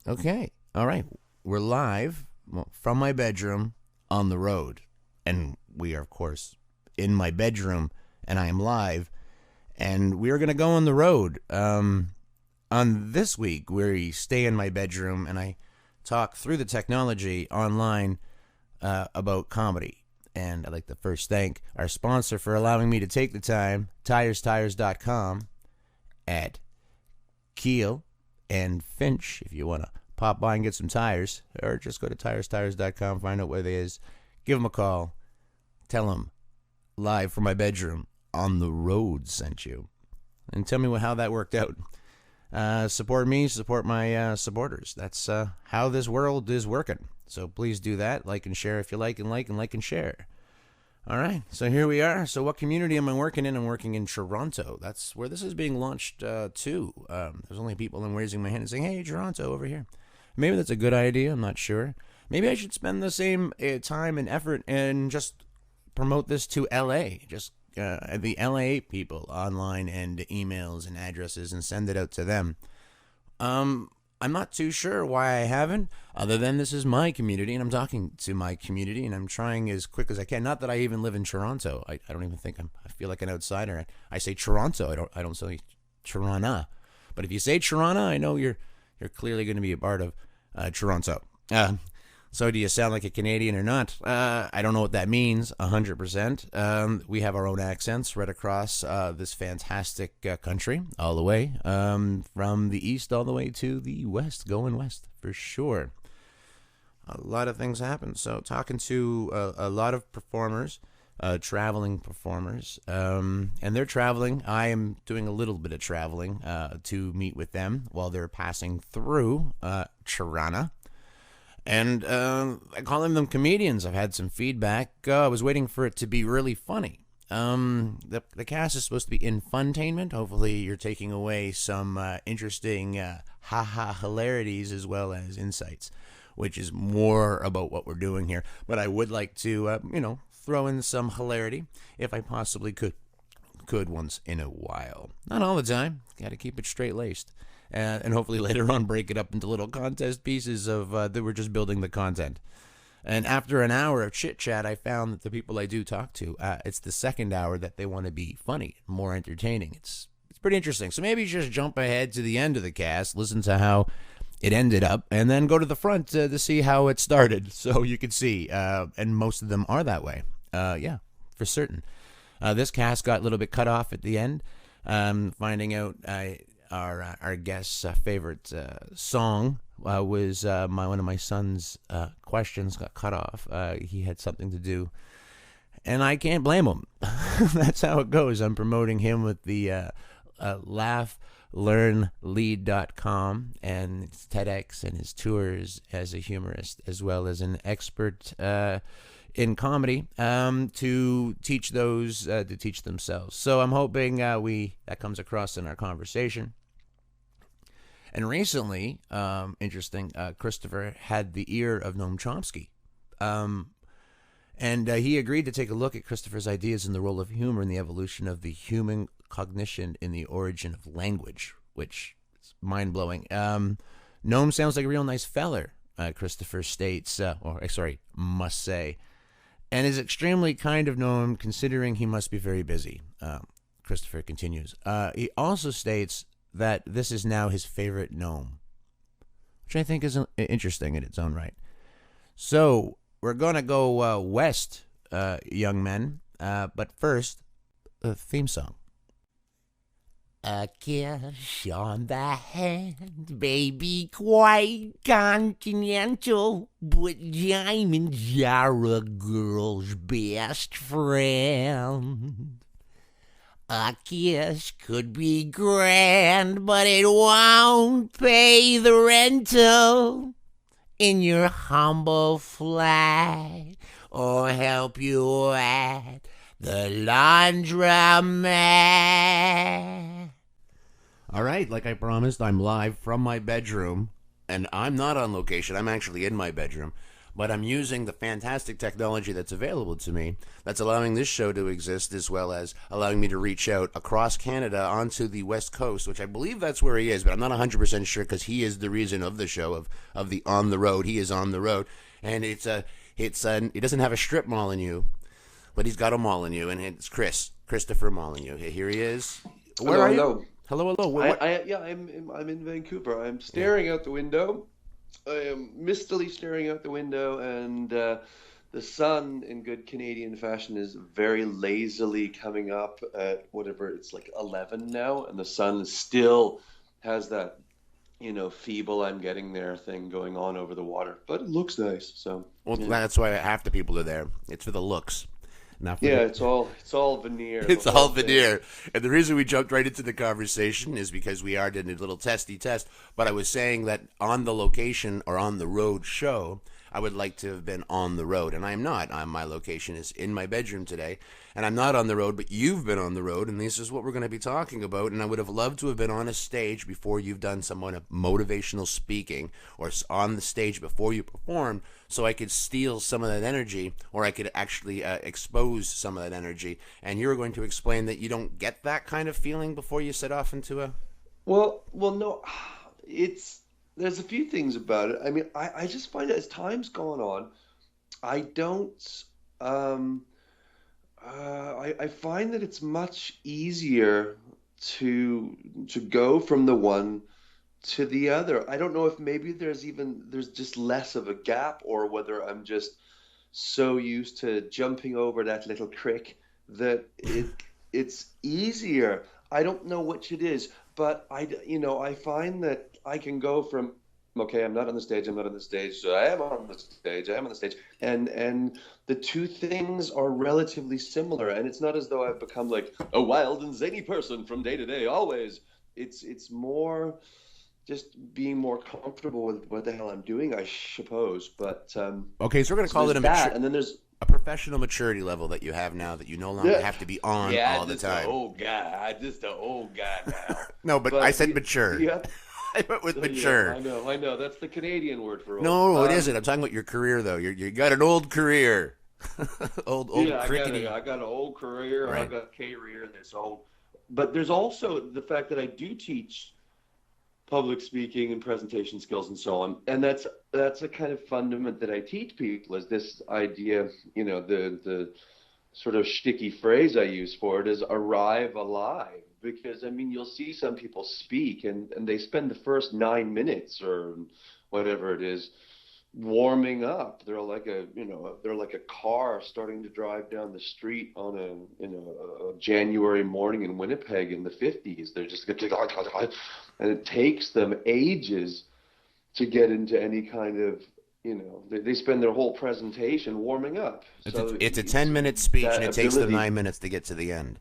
Okay. All right. We're live from my bedroom on the road. And we are, of course, in my bedroom, and I am live. And we are going to go on the road. On this week, we stay in my bedroom, and I talk through the technology online about comedy. And I'd like to first thank our sponsor for allowing me to take the time, TiresTires.com, at Keel and Finch, if you want to pop by and get some tires, or just go to TiresTires.com, find out where they is, give them a call, tell them live from my bedroom on the road sent you, and tell me how that worked out. Support me, support my supporters. That's how this world is working. So please do that. Like and share if you like, and like and share. All right, so here we are. So what community am I working in? I'm working in Toronto. That's where this is being launched to. There's only people I'm raising my hand and saying, hey, Toronto, over here. Maybe that's a good idea. I'm not sure. Maybe I should spend the same time and effort and just promote this to LA. Just the LA people online and emails and addresses and send it out to them. I'm not too sure why I haven't, other than this is my community and I'm talking to my community and I'm trying as quick as I can. Not that I even live in Toronto. I don't even think I feel like an outsider. I say Toronto. I don't say Toronto. But if you say Toronto, I know you're clearly going to be a part of Toronto. So do you sound like a Canadian or not? I don't know what that means, 100%. We have our own accents right across this fantastic country, all the way, from the east all the way to the west, going west, for sure. A lot of things happen. So talking to a lot of performers, traveling performers, and they're traveling. I am doing a little bit of traveling to meet with them while they're passing through Toronto. And I call them comedians. I've had some feedback. I was waiting for it to be really funny. The cast is supposed to be infuntainment. Hopefully you're taking away some interesting ha-ha hilarities as well as insights, which is more about what we're doing here. But I would like to, throw in some hilarity if I possibly could once in a while. Not all the time. Got to keep it straight-laced. And hopefully later on break it up into little contest pieces of that we're just building the content. And after an hour of chit-chat, I found that the people I do talk to, it's the second hour that they want to be funny, more entertaining. It's pretty interesting. So maybe just jump ahead to the end of the cast, listen to how it ended up, and then go to the front to see how it started so you can see. And most of them are that way. Yeah, for certain. This cast got a little bit cut off at the end. Finding out our guest's favorite song was one of my son's questions got cut off. He had something to do, and I can't blame him. That's how it goes. I'm promoting him with the laughlearnlead.com and his TEDx and his tours as a humorist, as well as an expert in comedy to teach those to teach themselves. So I'm hoping that comes across in our conversation. And recently, interesting, Christopher had the ear of Noam Chomsky. And he agreed to take a look at Christopher's ideas in the role of humor in the evolution of the human cognition in the origin of language, which is mind-blowing. Noam sounds like a real nice feller, Christopher states, must say, and is extremely kind of Noam considering he must be very busy. Christopher continues. He also states that this is now his favorite Noam, which I think is interesting in its own right. So we're going to go west, young men, but first, the theme song. A kiss on the hand, baby, quite continental, but diamonds are a girl's best friend. A kiss could be grand, but it won't pay the rental in your humble flat or help you at the laundromat. All right, like I promised, I'm live from my bedroom, and I'm not on location. I'm actually in my bedroom. but I'm using the fantastic technology that's available to me that's allowing this show to exist, as well as allowing me to reach out across Canada onto the West Coast, which I believe that's where he is, but I'm not 100% sure because he is the reason of the show, of the On the Road. He is on the road. And he doesn't have a strip mall in you, but he's got a mall in you, and it's Christopher Molineau. Here he is. Where Hello, are you? hello. Hello, hello. Yeah, I'm in Vancouver. I'm staring out the window. I am mistily staring out the window, and the sun, in good Canadian fashion, is very lazily coming up at whatever it's like 11 now, and the sun still has that, feeble "I'm getting there" thing going on over the water, but it looks nice. So Well, yeah, that's why half the people are there. It's for the looks, not for yeah, the. it's all veneer, the It's all whole thing. veneer. And the reason we jumped right into the conversation is because we are doing a little testy test. But I was saying that on the location or on the road show, I would like to have been on the road. And I'm not. My location is in my bedroom today. And I'm not on the road, but you've been on the road. And this is what we're going to be talking about. And I would have loved to have been on a stage before you've done some kind of motivational speaking, or on the stage before you performed, so I could steal some of that energy, or I could actually expose some of that energy. And you were going to explain that you don't get that kind of feeling before you set off into a. Well, no, it's there's a few things about it. I mean, I just find that as time's gone on, I don't. Um, I find that it's much easier to go from the one to the other. I don't know if maybe there's just less of a gap, or whether I'm just so used to jumping over that little creek that it's easier. I don't know which it is, but I find that I can go from, okay, I'm not on the stage, I'm not on the stage, so I am on the stage, I am on the stage, and the two things are relatively similar, and it's not as though I've become like a wild and zany person from day to day always. It's more just being more comfortable with what the hell I'm doing, I suppose. But Okay, so we're going to so call it there's that, and then there's a professional maturity level that you have now, that you no longer yeah, have to be on yeah, all the just an time. old guy, just an old guy now. No, but I But said mature. you have, I went with yeah, mature. I know. That's the Canadian word for old. No, it isn't. I'm talking about your career, though. You got an old career, old Yeah, crickety. I got an old career, I Right. got career that's old. But there's also the fact that I do teach public speaking and presentation skills and so on. And that's a kind of fundament that I teach people, is this idea, the sort of shticky phrase I use for it is "arrive alive." Because I mean, you'll see some people speak, and they spend the first 9 minutes or whatever it is warming up. They're like a car starting to drive down the street on a January morning in Winnipeg in the 50s. They're just and it takes them ages to get into any kind of, they spend their whole presentation warming up. So It's a it's 10-minute speech, and that it takes them ability. 9 minutes to get to the end.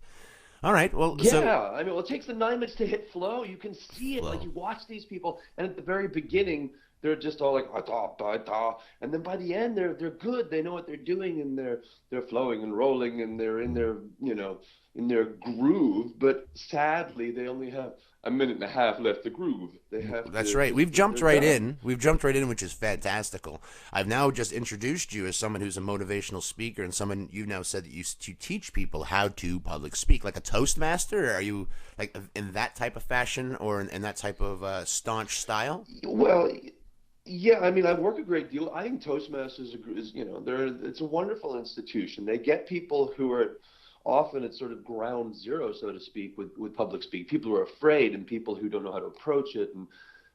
All right. Well, so Yeah, I mean, well, it takes them 9 minutes to hit flow. You can see it, like flow. you watch these people, and at the very beginning, they're just all like "Ah, da, da, da," and then by the end, they're good. They know what they're doing, and they're flowing and rolling, and they're in their in their groove. But sadly, they only have a minute and a half left to groove. They have That's to. right. We've jumped They're right done. in. We've jumped right in, which is fantastical. I've now just introduced you as someone who's a motivational speaker, and someone you now said that you teach people how to public speak, like a Toastmaster. Or are you like in that type of fashion, or in that type of staunch style? Well, yeah, I mean, I work a great deal. I think Toastmasters it's a wonderful institution. They get people who are often at sort of ground zero, so to speak, with public speak. People who are afraid, and people who don't know how to approach it,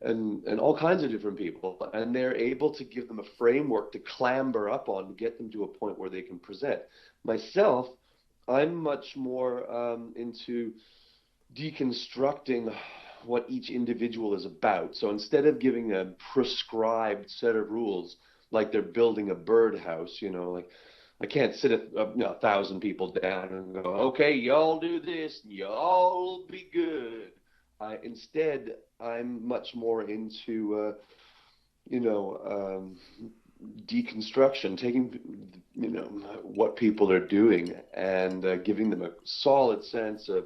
and all kinds of different people. And they're able to give them a framework to clamber up on to get them to a point where they can present. Myself, I'm much more into deconstructing what each individual is about. So instead of giving a prescribed set of rules, like they're building a birdhouse, like I can't sit 1,000 people down and go, okay, y'all do this, y'all be good. Instead, I'm much more into, you know, deconstruction, taking, what people are doing, and giving them a solid sense of,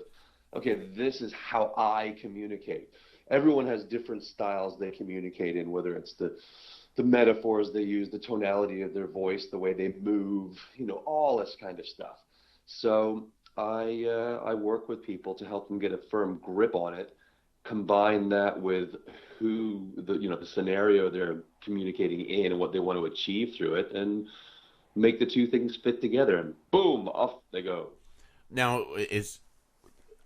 okay, this is how I communicate. everyone has different styles they communicate in, whether it's the metaphors they use, the tonality of their voice, the way they move, all this kind of stuff. So I work with people to help them get a firm grip on it, combine that with the scenario they're communicating in and what they want to achieve through it, and make the two things fit together, and boom, off they go. Now,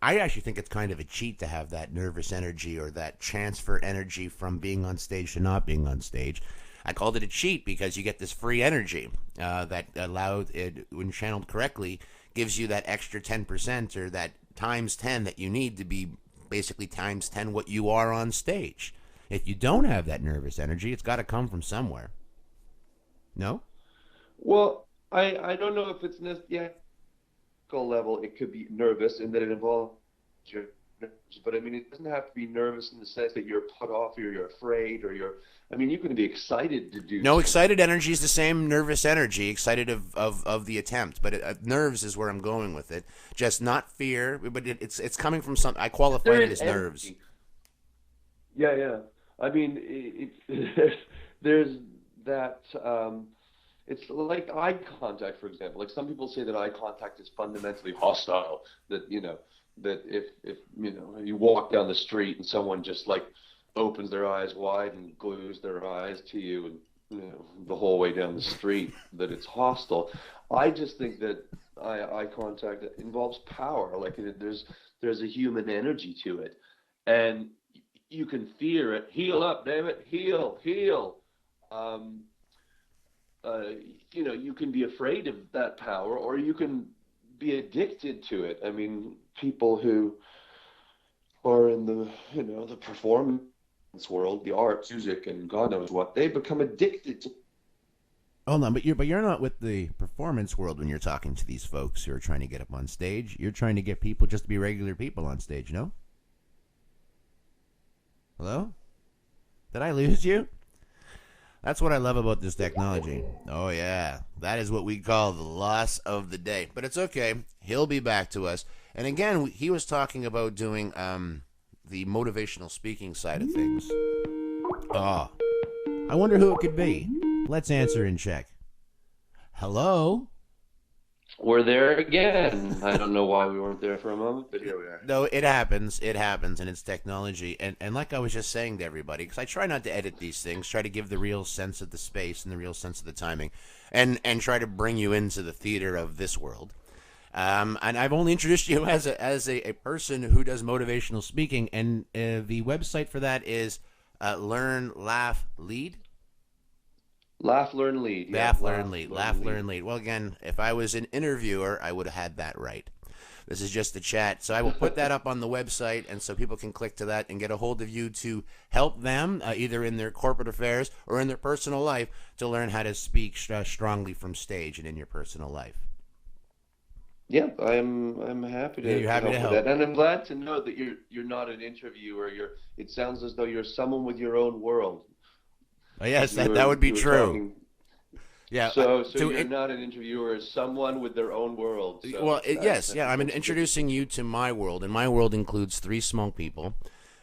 I actually think it's kind of a cheat to have that nervous energy or that transfer energy from being on stage to not being on stage. I called it a cheat because you get this free energy that allowed it, when channeled correctly, gives you that extra 10% or that times 10 that you need to be basically times 10 what you are on stage. If you don't have that nervous energy, it's got to come from somewhere. No? Well, I don't know if it's necessarily level. It could be nervous in that it involves your nerves, but I mean, it doesn't have to be nervous in the sense that you're put off or you're afraid or you can be excited to do no something. Excited energy is the same nervous energy, excited of the attempt, but nerves is where I'm going with it. Just not fear, but it's coming from something. I qualify it as nerves. Yeah. I mean, there's that. It's like eye contact, for example. Like some people say that eye contact is fundamentally hostile. That that if you walk down the street and someone just like opens their eyes wide and glues their eyes to you, and the whole way down the street, that it's hostile. I just think that eye contact involves power. Like there's a human energy to it, and you can fear it. Heal up, damn it, heal. You can be afraid of that power, or you can be addicted to it. I mean, people who are in the performance world, the arts, music, and God knows what, they become addicted to. Hold on, but you're not with the performance world when you're talking to these folks who are trying to get up on stage. You're trying to get people just to be regular people on stage, no? Hello? Did I lose you? That's what I love about this technology. Oh, yeah. That is what we call the loss of the day. But it's okay. He'll be back to us. And again, he was talking about doing the motivational speaking side of things. Oh, I wonder who it could be. Let's answer and check. Hello? We're there again. I don't know why we weren't there for a moment, but here we are. No, it happens, and it's technology. And like I was just saying to everybody, because I try not to edit these things, try to give the real sense of the space and the real sense of the timing, and try to bring you into the theater of this world. And I've only introduced you as a person who does motivational speaking, and the website for that is Learn, Laugh, Lead. Laugh, learn, lead. Yeah, Laugh, learn, lead. Well, again, if I was an interviewer, I would have had that right. This is just a chat. So I will put that up on the website, and so people can click to that and get a hold of you to help them, either in their corporate affairs or in their personal life, to learn how to speak strongly from stage and in your personal life. Yeah, I'm happy to, you're happy to help with that. And I'm glad to know that you're not an interviewer. It sounds as though you're someone with your own world. Oh, yes, that would be true. Talking. Yeah. So you're not an interviewer, as someone with their own world. So well, yes. I'm introducing you to my world, and my world includes 3 small people.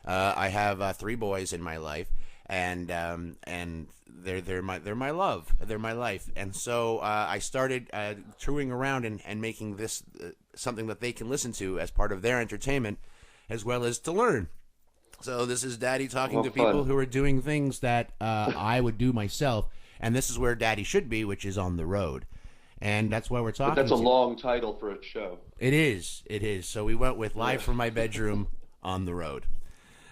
I have 3 boys in my life, and they're my love. They're my life. And so I started touring around and making this something that they can listen to as part of their entertainment, as well as to learn. So this is Daddy talking to people who are doing things that I would do myself, and this is where Daddy should be, which is on the road. And that's why we're talking. But that's a long title for a show. It is. So we went with Live from My Bedroom on the road,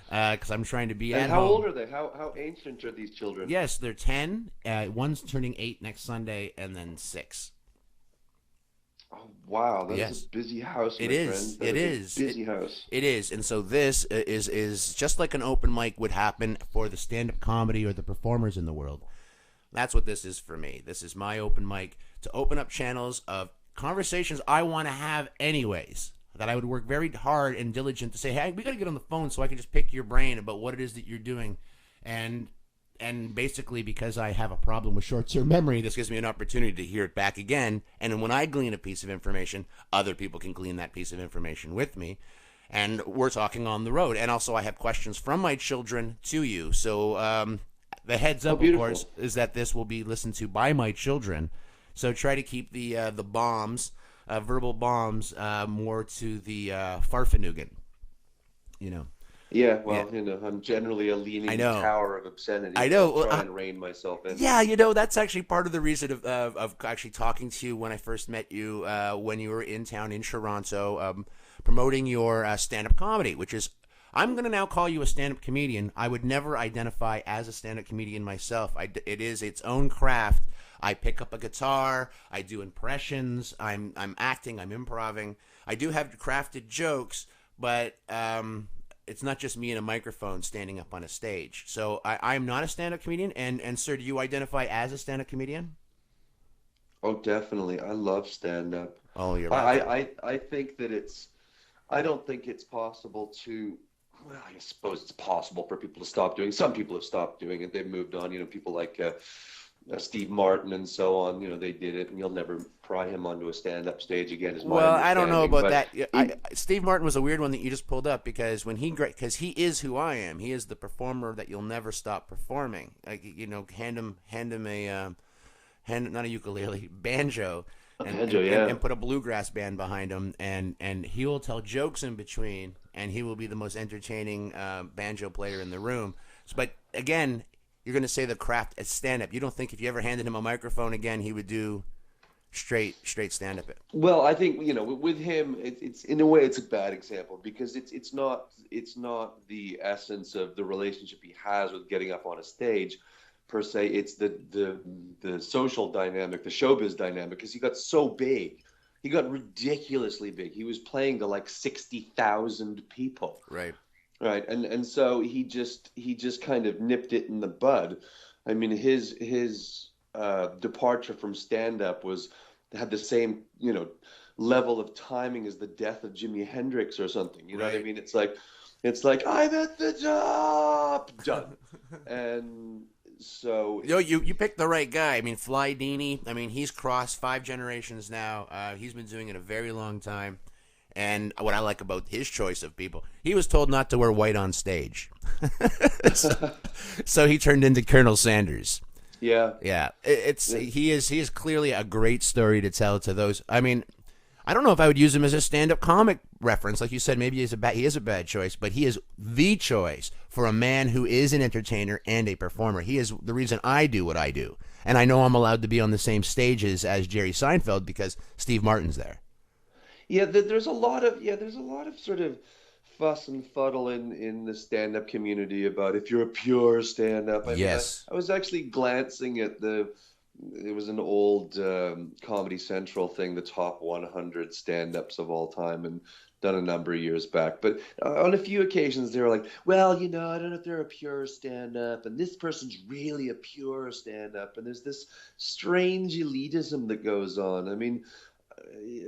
because I'm trying to be at home. And how old are they? How ancient are these children? Yes, they're 10. One's turning 8 next Sunday, and then 6. Oh, wow, that's a busy house, my friend. It is. Busy house. It is. And so this is just like an open mic would happen for the stand-up comedy or the performers in the world. That's what this is for me. This is my open mic to open up channels of conversations I want to have anyways, that I would work very hard and diligent to say, hey, we got to get on the phone so I can just pick your brain about what it is that you're doing. And basically, because I have a problem with short-term memory, this gives me an opportunity to hear it back again. And when I glean a piece of information, other people can glean that piece of information with me. and we're talking on the road. And also, I have questions from my children to you. So the heads Oh, up, of course, beautiful. is that this will be listened to by my children. So try to keep the bombs, verbal bombs, more to the farfanugan. You know. Yeah, Yeah, well, I'm generally a I leaning know. tower of obscenity I that know. I'll try and rein myself in. Yeah, that's actually part of the reason of actually talking to you when I first met you when you were in town in Toronto, promoting your stand-up comedy, which is, I'm going to now call you a stand-up comedian. I would never identify as a stand-up comedian myself. It is its own craft. I pick up a guitar. I do impressions. I'm acting. I'm improvising. I do have crafted jokes, but it's not just me and a microphone standing up on a stage. So I'm not a stand-up comedian. And sir, do you identify as a stand-up comedian? Oh, definitely. I love stand-up. Oh, you're I, right. I, I think that I don't think it's possible to, well, I suppose it's possible for people to stop doing. Some people have stopped doing it. They've moved on. People like Steve Martin and so on. They did it, and you'll never pry him onto a stand-up stage again, is my Well, I don't know understanding. about But that. in, Steve Martin was a weird one that you just pulled up because because he is who I am. He is the performer that you'll never stop performing. Like, hand him a not a ukulele, banjo, a and, banjo, and, and, yeah. and put a bluegrass band behind him, and he will tell jokes in between, and he will be the most entertaining banjo player in the room. But again, you're going to say the craft as stand up. You don't think if you ever handed him a microphone again, he would do straight stand up? It. Well, I think with him, it's in a way it's a bad example because it's not the essence of the relationship he has with getting up on a stage per se. It's the social dynamic, the showbiz dynamic, because he got so big, he got ridiculously big. He was playing to like 60,000 people, Right. right? And so he just kind of nipped it in the bud. I mean, his departure from stand up was had the same level of timing as the death of Jimi Hendrix or something. You know what I Right. mean? It's like I'm at the top, done. And so You picked the right guy. I mean, Fly Dini. I mean, he's crossed 5 generations now. He's been doing it a very long time. And what I like about his choice of people, he was told not to wear white on stage, so, so he turned into Colonel Sanders. yeah. Yeah, he is clearly a great story to tell to those. I mean, I don't know if I would use him as a stand-up comic reference, like you said. Maybe he is a bad choice, but he is the choice for a man who is an entertainer and a performer. He is the reason I do what I do, and I know I'm allowed to be on the same stages as Jerry Seinfeld because Steve Martin's there. Yeah, there's a lot of sort of fuss and fuddle in the stand-up community about if you're a pure stand-up. I mean, I, Yes. I was actually glancing at it was an old Comedy Central thing, the top 100 stand-ups of all time, and done a number of years back. But on a few occasions, they were like, well, I don't know if they're a pure stand-up, and this person's really a pure stand-up, and there's this strange elitism that goes on. I mean,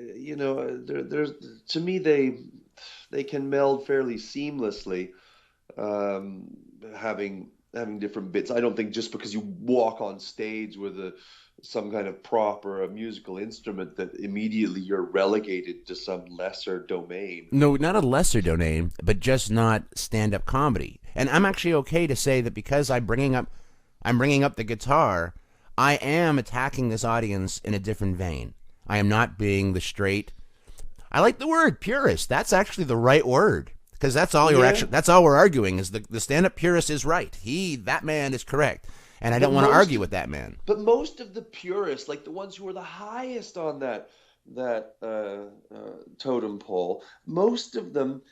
there's to me they can meld fairly seamlessly, um, having different bits. I don't think just because you walk on stage with some kind of prop or a musical instrument that immediately you're relegated to some lesser domain. No, not a lesser domain, but just not stand-up comedy. And I'm actually okay to say that because I'm bringing up the guitar, I am attacking this audience in a different vein. I am not being the straight. I like the word purist. That's actually the right word because Yeah, that's all we're arguing is the stand-up purist is right. That man is correct, and I but don't want to most argue with that man. but most of the purists, like the ones who are the highest on that totem pole, most of them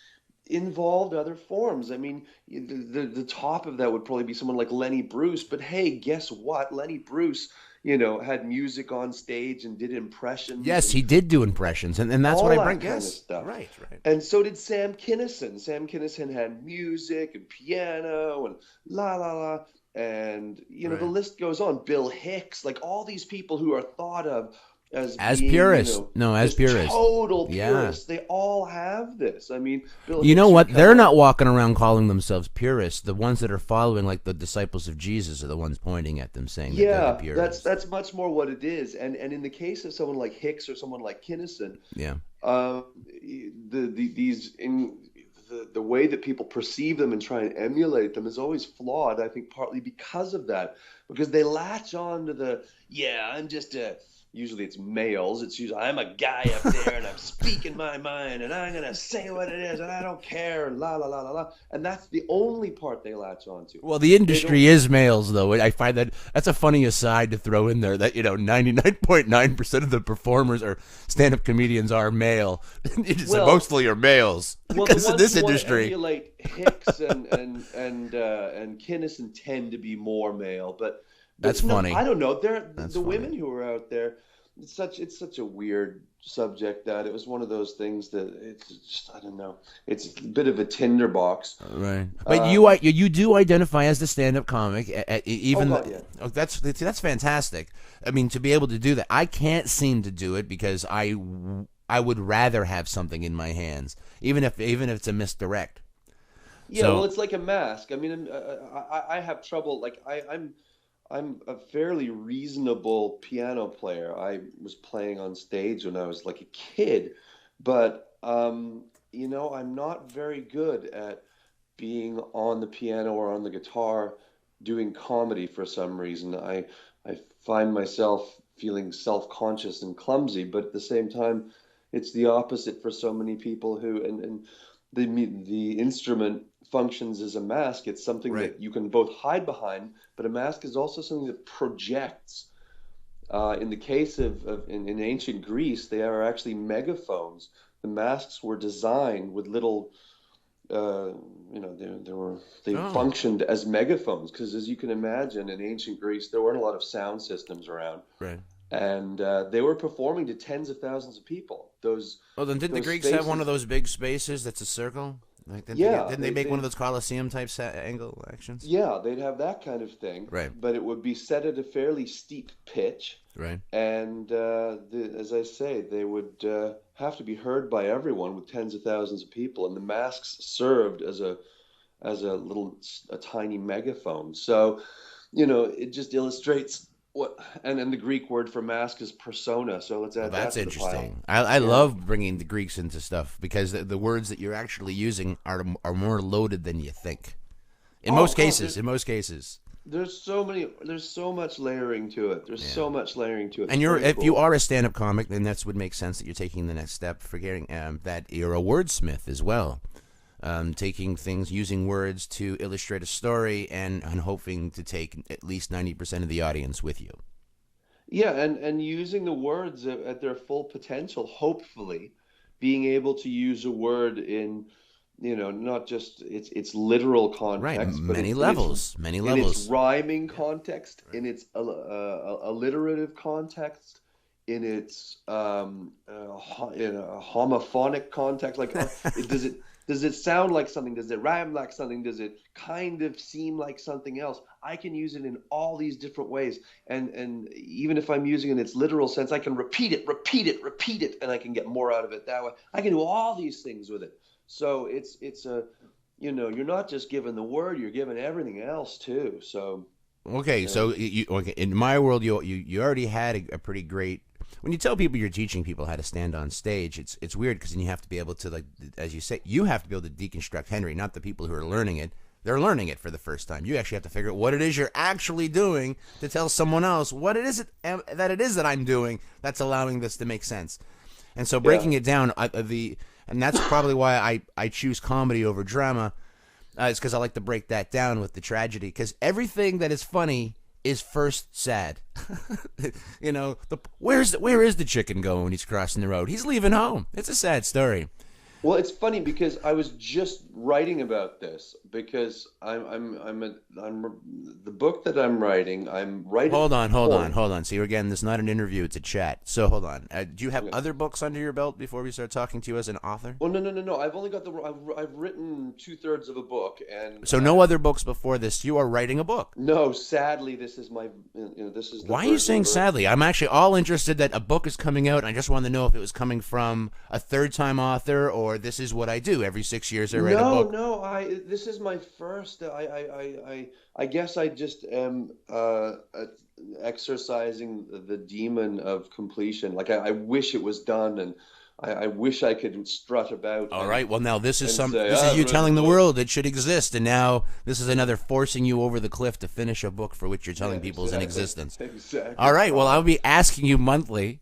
involved other forms. I mean, the top of that would probably be someone like Lenny Bruce. But hey, guess what? Lenny Bruce, had music on stage and did impressions Yes, and he did do impressions, and that's what all I that bring. kind of Yes, stuff. right, right, And so did Sam Kinison. Sam Kinison had music and piano and la la la. And the right. list goes on. Bill Hicks, like all these people who are thought of as As being, purists, no, as just purists. total Yeah. purists, they all have this. I mean, Bill You know Hicks would what? come They're out. not walking around calling themselves purists. The ones that are following, like the disciples of Jesus, are the ones pointing at them, saying that they're the Yeah, that's purists. that's much more what it is. And in the case of someone like Hicks or someone like Kinnison, Yeah. these in the way that people perceive them and try and emulate them is always flawed. I think partly because of that, because they latch on to the, yeah, I'm just a, usually it's males. It's usually, I'm a guy up there and I'm speaking my mind and I'm gonna say what it is and I don't care and la la la la la. And that's the only part they latch on to. Well, the They industry don't. is males, though. I find that's a funny aside to throw in there. That 99.9% of the performers or stand-up comedians are male. It's Well, mostly are males Well, the because in ones this who want to industry. emulate Hicks and Kinnison tend to be more male, That's but no, funny. I don't know. That's The funny. women who are out there. It's such a weird subject that it was one of those things that it's just, I don't know. It's a bit of a tinderbox. Right, but Um, you do identify as the stand-up comic, oh even God, yeah. oh, that's fantastic. I mean, to be able to do that, I can't seem to do it because I would rather have something in my hands, even if it's a misdirect. Yeah, well, So it's like a mask. I mean, I have trouble. Like I'm a fairly reasonable piano player. I was playing on stage when I was like a kid, but I'm not very good at being on the piano or on the guitar doing comedy for some reason. I find myself feeling self-conscious and clumsy, but at the same time, it's the opposite for so many people who and the instrument functions as a mask. It's something right. that you can both hide behind, but a mask is also something that projects. In the case in ancient Greece, they are actually megaphones. The masks were designed with little uh, they Oh, functioned as megaphones because, as you can imagine, in ancient Greece there weren't a lot of sound systems around, right. and they were performing to tens of thousands of people. Well, then didn't the Those Greeks have one of spaces, those big spaces that's a circle? Like yeah, didn't they make one of those Colosseum type angle actions? yeah, they'd have that kind of thing, Right, but it would be set at a fairly steep pitch, right. and as I say, they would have to be heard by everyone with tens of thousands of people, and the masks served as a tiny megaphone. So, it just illustrates what, and the Greek word for mask is persona. So let's Well, add that that's to the pile. interesting. I Yeah. love bringing the Greeks into stuff because the words that you're actually using are more loaded than you think. In Oh most God, cases, in most cases. there's so much layering to it. There's Yeah. so much layering to it. And It's you're very if you cool. are a stand-up comic, then that's would make sense that you're taking the next step, forgetting that you're a wordsmith as well. Taking things, using words to illustrate a story, and hoping to take at least 90% of the audience with you. Yeah, and using the words at their full potential, hopefully, being able to use a word in, not just its literal Right, context, but many in its levels, many in its levels. rhyming Yeah, context, right. in its alliterative context, in its in a homophonic context. Like, does it sound like something? Does it rhyme like something? Does it kind of seem like something else? I can use it in all these different ways, and even if I'm using it in its literal sense, I can repeat it, repeat it, repeat it, and I can get more out of it that way. I can do all these things with it. So it's a, you're not just given the word, you're given everything else too. So Okay, um, so okay, in my world, you already had a pretty great. When you tell people you're teaching people how to stand on stage, it's weird because then you have to be able to, like, as you say, you have to be able to deconstruct Henry, not the people who are learning it. They're learning it for the first time. You actually have to figure out what it is you're actually doing to tell someone else what it is that it is that I'm doing that's allowing this to make sense. And so yeah. breaking it down, and that's probably why I choose comedy over drama. It's because I like to break that down with the tragedy. Because everything that is funny is first sad. Where is the chicken going when he's crossing the road? He's leaving home. It's a sad story. Well, it's funny because I was just writing about this because I'm the book that I'm writing. I'm right at Hold the on, hold on, point. hold on. See, again, this is not an interview; it's a chat. So hold on. Do you have Okay. other books under your belt before we start talking to you as an author? Well, no, no, no, no. I've only got I've written two-thirds of a book, and So no other books before this. You are writing a book. no, sadly, this is this is the Why are you version saying where sadly? I'm actually all interested that a book is coming out, and I just wanted to know if it was coming from a third-time author or this is what I do. Every 6 years I write a no, book. no. This is my first. I guess I just am exercising the demon of completion. Like I wish it was done, and I wish I could strut about All right. Well, now this is and say, this is I've you read the telling the book. world it should exist, and now this is another forcing you over the cliff to finish a book for which you're telling Yeah, people is in exactly. existence. Exactly. All right. Well, Fine. I'll be asking you monthly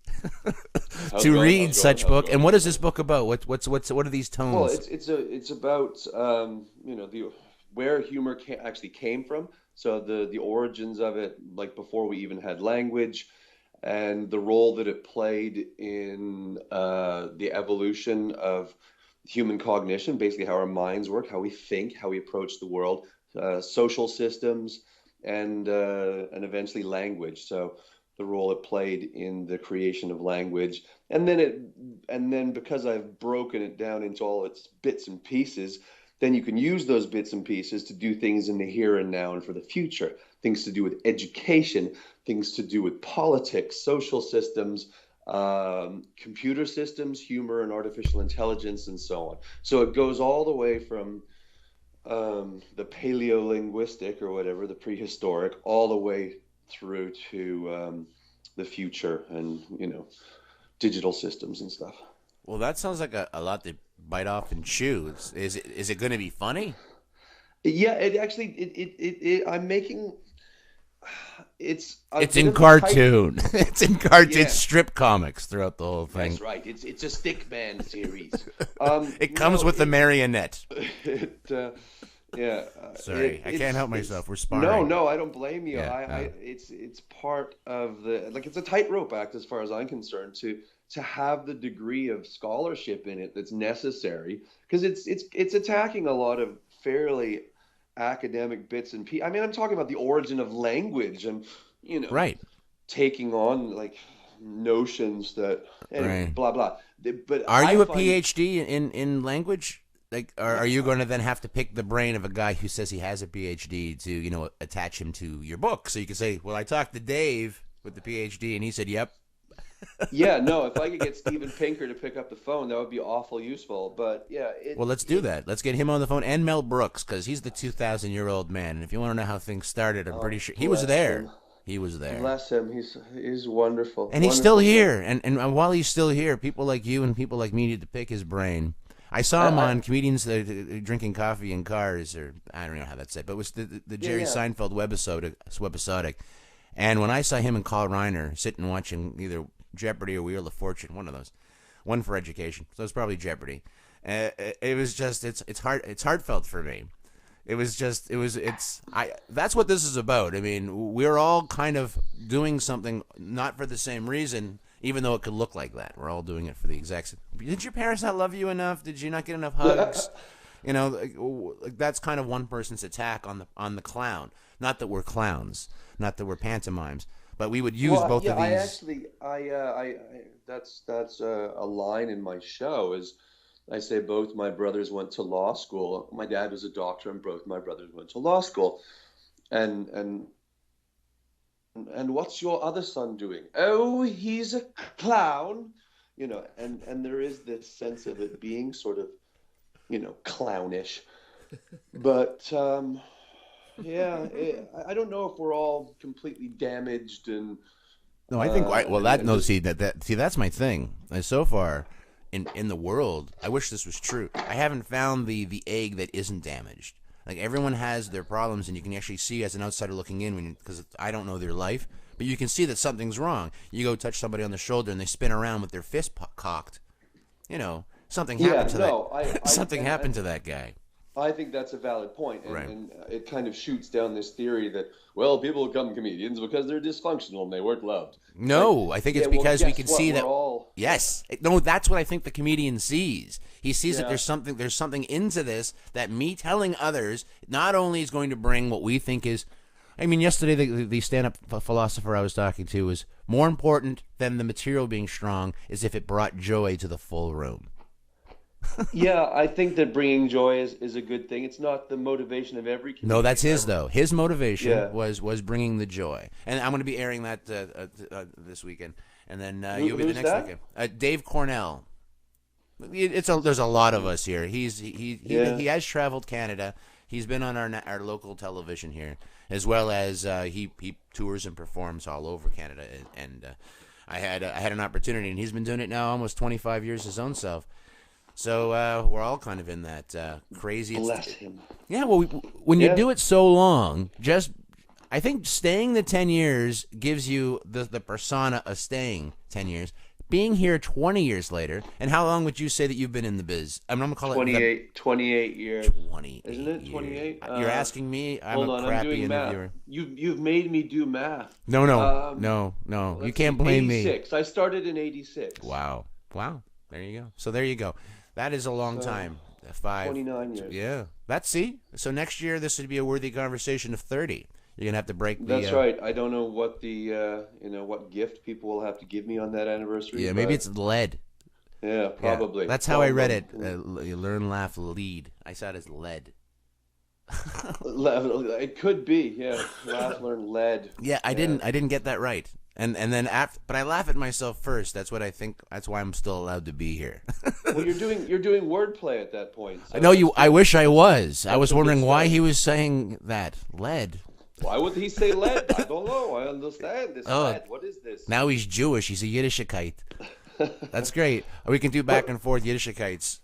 How's it to going? How's read it going? such How's it book. And going? what How's is it this going? book about? What are these Well, tones? it's about the where humor actually came from. So the origins of it, like before we even had language, and the role that it played in the evolution of human cognition, basically how our minds work, how we think, how we approach the world, social systems, and eventually language. So the role it played in the creation of language, and then because I've broken it down into all its bits and pieces, then you can use those bits and pieces to do things in the here and now and for the future. Things to do with education, things to do with politics, social systems, computer systems, humor and artificial intelligence, and so on. So it goes all the way from the paleolinguistic or whatever, the prehistoric, all the way through to the future and, digital systems and stuff. Well, that sounds like a lot to bite off and chew. Is it going to be funny? Yeah, it actually, I'm making, a It's bit in of a tight, cartoon. It's in cartoon. It's yeah, strip comics throughout the whole thing. that's right. It's a stick man series. It comes No, with the marionette. it, yeah, Sorry, I can't help it's myself. We're no, sparring. no, I don't blame you. Yeah. It's part of it's a tightrope act as far as I'm concerned to have the degree of scholarship in it that's necessary because it's attacking a lot of fairly academic bits and pieces. I mean, I'm talking about the origin of language and you know Right. taking on like notions that anyway, Right. blah blah. But Are I you a find PhD in language? Like, are you going to then have to pick the brain of a guy who says he has a PhD to, attach him to your book? So you can say, well, I talked to Dave with the PhD, and he said, yep. yeah, no, if I could get Steven Pinker to pick up the phone, that would be awful useful. But yeah, Well, let's do that. Let's get him on the phone and Mel Brooks because he's the 2,000-year-old man. And if you want to know how things started, I'm pretty oh, sure he was bless there. him. He was there. Bless him. He's wonderful. And he's still Wonderful guy. here. And while he's still here, people like you and people like me need to pick his brain. I saw him I on comedians drinking coffee in cars, or I don't know how that's said, but it was the yeah, Jerry yeah. Seinfeld webisodic. And when I saw him and Carl Reiner sitting watching either Jeopardy or Wheel of Fortune, one of those, one for education, so it's probably Jeopardy. It was just it's heartfelt for me. That's what this is about. I mean, we're all kind of doing something not for the same reason, even though it could look like that. We're all doing it for the exact same. Did your parents not love you enough? Did you not get enough hugs? Like that's kind of one person's attack on the clown. Not that we're clowns, not that we're pantomimes, but we would use Well, both yeah, of I these. actually, that's a line in my show is I say both my brothers went to law school. My dad was a doctor, and both my brothers went to law school. And and what's your other son doing? Oh, he's a clown, and there is this sense of it being sort of, clownish. But yeah, I don't know if we're all completely damaged and No, I think well that and no just see that's my thing. So far in the world, I wish this was true. I haven't found the egg that isn't damaged. Like everyone has their problems, and you can actually see as an outsider looking in because I don't know their life, but you can see that something's wrong. You go touch somebody on the shoulder, and they spin around with their fist cocked. Something yeah, happened to no, that. I Something happened to that guy. I think that's a valid point, and, Right. and it kind of shoots down this theory that, well, people become comedians because they're dysfunctional and they weren't loved. It's like, No, I think it's yeah, well, because we guess can what? see We're that. all, Yes, no, that's what I think the comedian sees. He sees that yeah, there's something into this that me telling others not only is going to bring what we think is. I mean, yesterday the stand-up philosopher I was talking to was more important than the material being strong is if it brought joy to the full room. yeah. I think that bringing joy is a good thing. It's not the motivation of every No, that's comedian. his though. His motivation Yeah. was bringing the joy, and I'm going to be airing that this weekend, and then you'll be the Who's next that? weekend. Dave Cornell. There's a lot of us here. He Yeah. has traveled Canada. He's been on our local television here, as well as he tours and performs all over Canada, and I had an opportunity, and he's been doing it now almost 25 years his own self. So we're all kind of in that crazy. Bless him. Yeah, well, when you Yeah. do it so long, just I think staying the 10 years gives you the persona of staying 10 years. Being here 20 years later, and how long would you say that you've been in the biz? I'm going to call it 28 years. 28 Isn't it 28? You're asking me? I'm Hold a on, I'm crappy doing interviewer. math. You've made me do math. No, no, Um, no. You let's can't see, blame me. 86. I started in 86. Wow. There you go. So there you go. That is a long time. 29 years. Yeah. So next year this would be a worthy conversation of 30. You're gonna have to break the. That's right. I don't know what the what gift people will have to give me on that anniversary. Yeah, maybe it's lead. Yeah, probably. Yeah, that's how I read it. You learn, laugh, lead. I saw it as lead. It could be. Yeah, laugh, learn, lead. Yeah, I didn't get that right. And then but I laugh at myself first. That's what I think. That's why I'm still allowed to be here. Well, you're doing wordplay at that point. So I know you. I wish I was. I was a good wondering why start. he was saying that lead. Why would he say lead? I don't know. I understand this lead. What is this? Now he's Jewish. He's a Yiddishkeit. That's great. We can do back and forth Yiddishikites.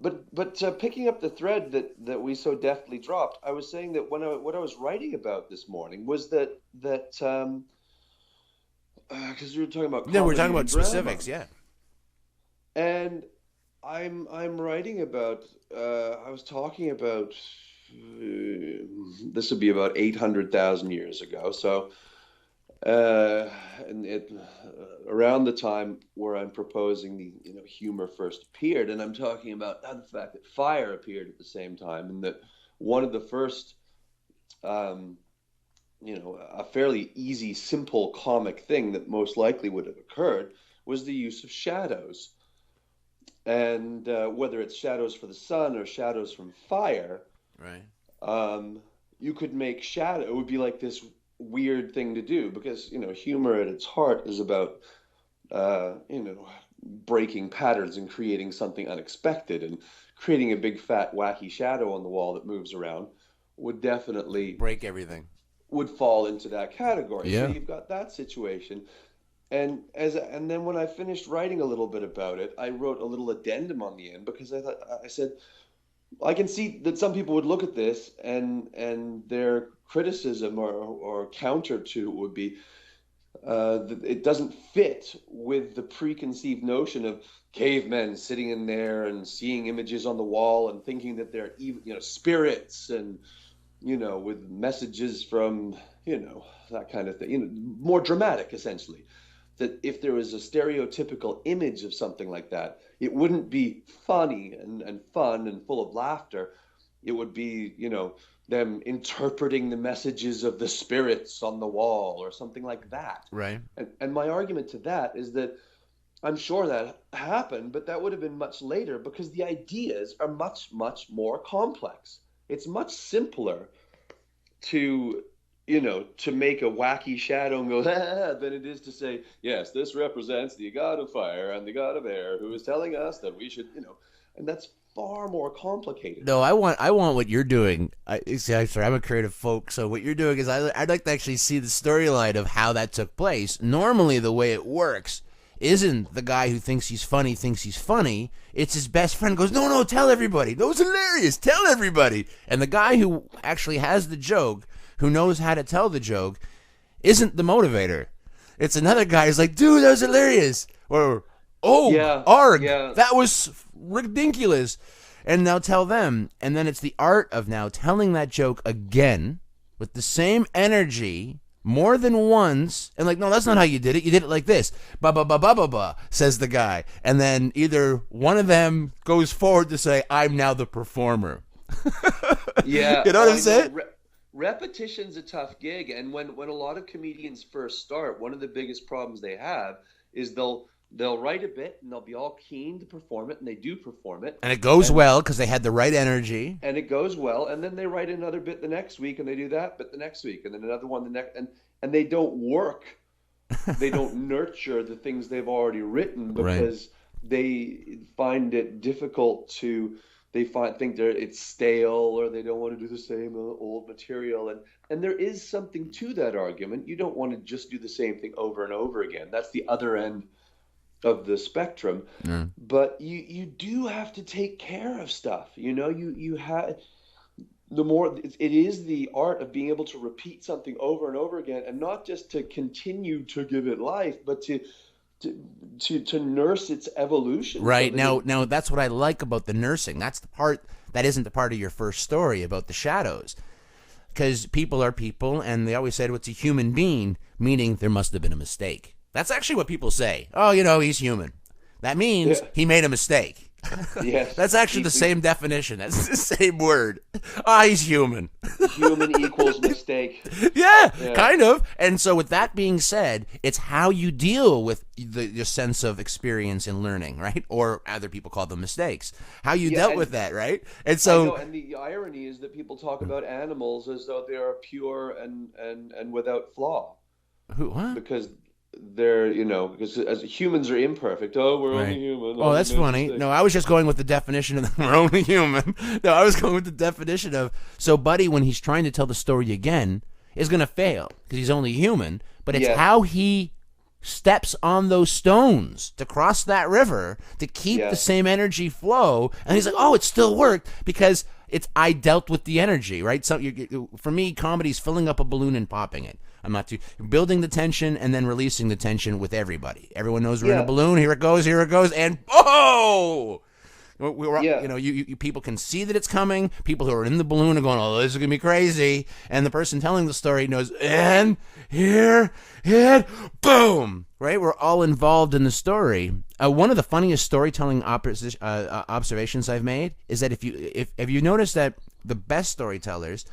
But picking up the thread that we so deftly dropped, I was saying that what I was writing about this morning was that because we were talking about No, we're talking comedy about and drama. specifics. Yeah. And I'm writing about I was talking about this would be about 800,000 years ago. So and it around the time where I'm proposing the humor first appeared, and I'm talking about the fact that fire appeared at the same time, and that one of the first a fairly easy, simple comic thing that most likely would have occurred was the use of shadows. And whether it's shadows for the sun or shadows from fire, Right. you could make shadow. It would be like this weird thing to do because humor at its heart is about breaking patterns and creating something unexpected, and creating a big fat wacky shadow on the wall that moves around would definitely Break everything. would fall into that category. Yeah. So you've got that situation. And then when I finished writing a little bit about it, I wrote a little addendum on the end because I said I can see that some people would look at this and their criticism or counter to it would be that it doesn't fit with the preconceived notion of cavemen sitting in there and seeing images on the wall and thinking that they're spirits and with messages from that kind of thing, more dramatic essentially. That if there was a stereotypical image of something like that, it wouldn't be funny and fun and full of laughter. It would be, them interpreting the messages of the spirits on the wall or something like that. Right. And my argument to that is that I'm sure that happened, but that would have been much later because the ideas are much, much more complex. It's much simpler to make a wacky shadow and go, than it is to say, yes, this represents the god of fire and the god of air who is telling us that we should, and that's far more complicated. No, I want what you're doing. I'm a creative folk, so what you're doing is I'd like to actually see the storyline of how that took place. Normally, the way it works isn't the guy who thinks he's funny. It's his best friend goes, no, tell everybody. That was hilarious. Tell everybody. And the guy who actually has the joke, who knows how to tell the joke, isn't the motivator. It's another guy who's like, dude, that was hilarious. Or, arg, that was ridiculous. And now tell them. And then it's the art of now telling that joke again with the same energy more than once. And like, no, that's not how you did it. You did it like this. Ba ba ba ba ba ba, says the guy. And then either one of them goes forward to say, I'm now the performer. Yeah. You know what I'm saying? Repetition's a tough gig, and when a lot of comedians first start, one of the biggest problems they have is they'll write a bit and they'll be all keen to perform it, and they do perform it, and it goes well because they had the right energy, and it goes well, and then they write another bit the next week, and they do that bit the next week, and then another one the next, and they don't work, they don't nurture the things they've already written because they find it difficult to they think it's stale, or they don't want to do the same old material. And there is something to that argument. You don't want to just do the same thing over and over again. That's the other end of the spectrum. Mm. But you do have to take care of stuff. You have the more it is the art of being able to repeat something over and over again, and not just to continue to give it life, but to nurse its evolution. Right. Now that's what I like about the nursing. That's the part that isn't the part of your first story about the shadows. Because people are people, and they always said, what's a human being? Meaning there must have been a mistake. That's actually what people say. Oh, he's human. That means he made a mistake. Yes. That's actually the same definition. That's the same word. He's human. Human equals mistake. Yeah, kind of. And so with that being said, it's how you deal with your sense of experience and learning, right? Or other people call them mistakes. How you dealt with that, right? And so, I know, and the irony is that people talk about animals as though they are pure and without flaw. What? Because they're, because as humans are imperfect. Oh, we're only human. Oh, that's funny. No, I was just going with the definition of we're only human. No, I was going with the definition of, so Buddy, when he's trying to tell the story again, is going to fail because he's only human, but it's how he steps on those stones to cross that river to keep the same energy flow. And he's like, oh, it still worked because I dealt with the energy, right? So for me, comedy's filling up a balloon and popping it. I'm not building the tension and then releasing the tension with everybody. Everyone knows we're in a balloon. Here it goes, and oh! You people can see that it's coming. People who are in the balloon are going, oh, this is going to be crazy. And the person telling the story knows, and here it, boom! Right? We're all involved in the story. One of the funniest storytelling observations I've made is that if you notice that the best storytellers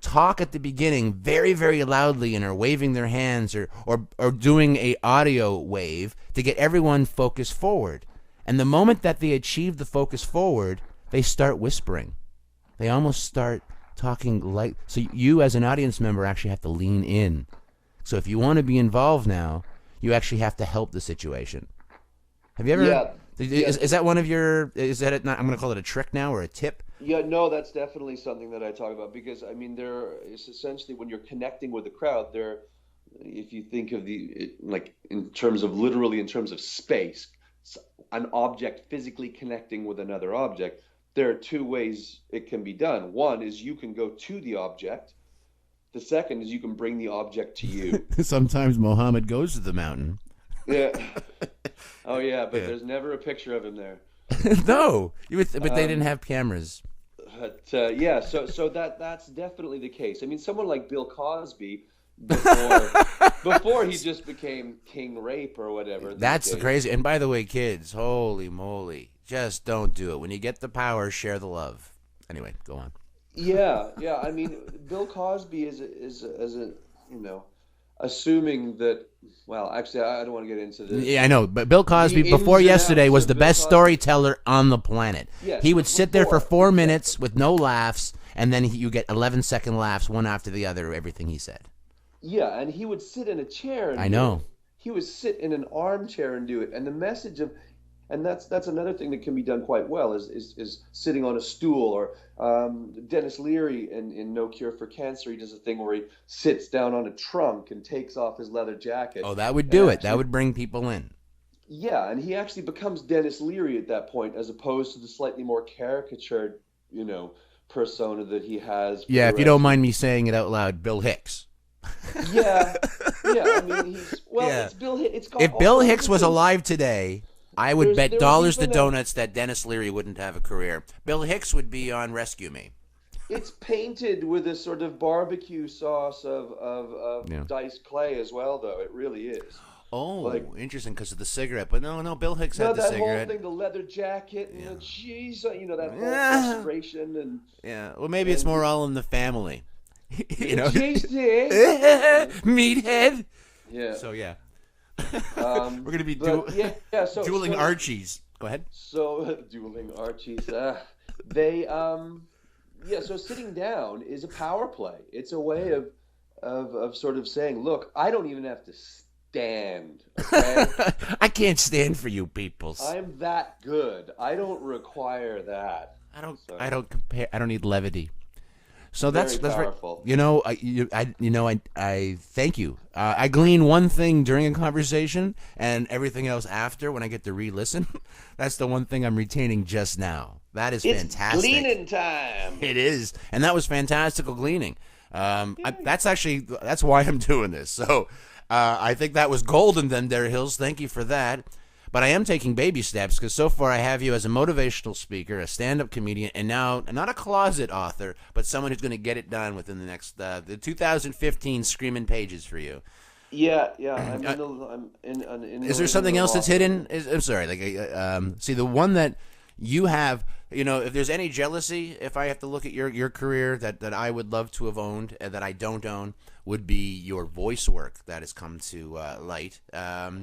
talk at the beginning very, very loudly and are waving their hands or doing a audio wave to get everyone focused forward. And the moment that they achieve the focus forward, they start whispering. They almost start talking light. So you as an audience member actually have to lean in. So if you want to be involved now, you actually have to help the situation. Have you ever... Yeah. Is that one of your... Is that I'm going to call it a trick now or a tip? Yeah, no, that's definitely something that I talk about because, there is essentially when you're connecting with the crowd, if you think of in terms of space, an object physically connecting with another object, there are two ways it can be done. One is you can go to the object. The second is you can bring the object to you. Sometimes Muhammad goes to the mountain. Yeah. Oh, yeah, but there's never a picture of him there. No, but they didn't have cameras. But so that's definitely the case. I mean, someone like Bill Cosby, before he just became King Rape or whatever. That's the crazy. And by the way, kids, holy moly, just don't do it. When you get the power, share the love. Anyway, go on. Yeah. I mean, Bill Cosby is assuming that. Well, actually, I don't want to get into this. Yeah, I know, but Bill Cosby before yesterday was the best storyteller on the planet. Yes, he would sit there for 4 minutes with no laughs, and then you get 11-second laughs, one after the other, everything he said. Yeah, and he would sit in a chair. And I know. He would sit in an armchair and do it, and the message of. And that's another thing that can be done quite well is sitting on a stool, or Dennis Leary in No Cure for Cancer, he does a thing where he sits down on a trunk and takes off his leather jacket. Oh, that would do it. That would bring people in. Yeah, and he actually becomes Dennis Leary at that point, as opposed to the slightly more caricatured, persona that he has. Yeah, if you don't mind me saying it out loud, Bill Hicks. Yeah. I mean, it's Bill Hicks. If Bill Hicks was alive today, I would bet dollars to donuts that Dennis Leary wouldn't have a career. Bill Hicks would be on Rescue Me. It's painted with a sort of barbecue sauce of diced clay as well, though. It really is. Oh, interesting, because of the cigarette. But no, Bill Hicks had the cigarette. That whole thing, the leather jacket, and the cheese, that whole frustration. And yeah, well, maybe it's more all in the family. Meathead. Yeah. So, yeah. We're going to be dueling Archies. Go ahead. So, dueling Archies. So sitting down is a power play. It's a way of sort of saying, look, I don't even have to stand. Okay? I can't stand for you peoples. I'm that good. I don't require that. So I don't compare. I don't need levity. So very that's right. powerful. I thank you. I glean one thing during a conversation, and everything else after when I get to re-listen. That's the one thing I'm retaining just now. That is It's fantastic. gleaning time. It is, and that was fantastical gleaning. Yay. That's why I'm doing this. So I think that was golden, then, Dare Hills. Thank you for that. But I am taking baby steps because so far I have you as a motivational speaker, a stand-up comedian, and now not a closet author, but someone who's going to get it done within the next the 2015 screaming pages for you. Yeah, yeah. Is there something else that's hidden? I'm sorry. See the one that you have. If there's any jealousy, if I have to look at your career that I would love to have owned and that I don't own, would be your voice work that has come to light.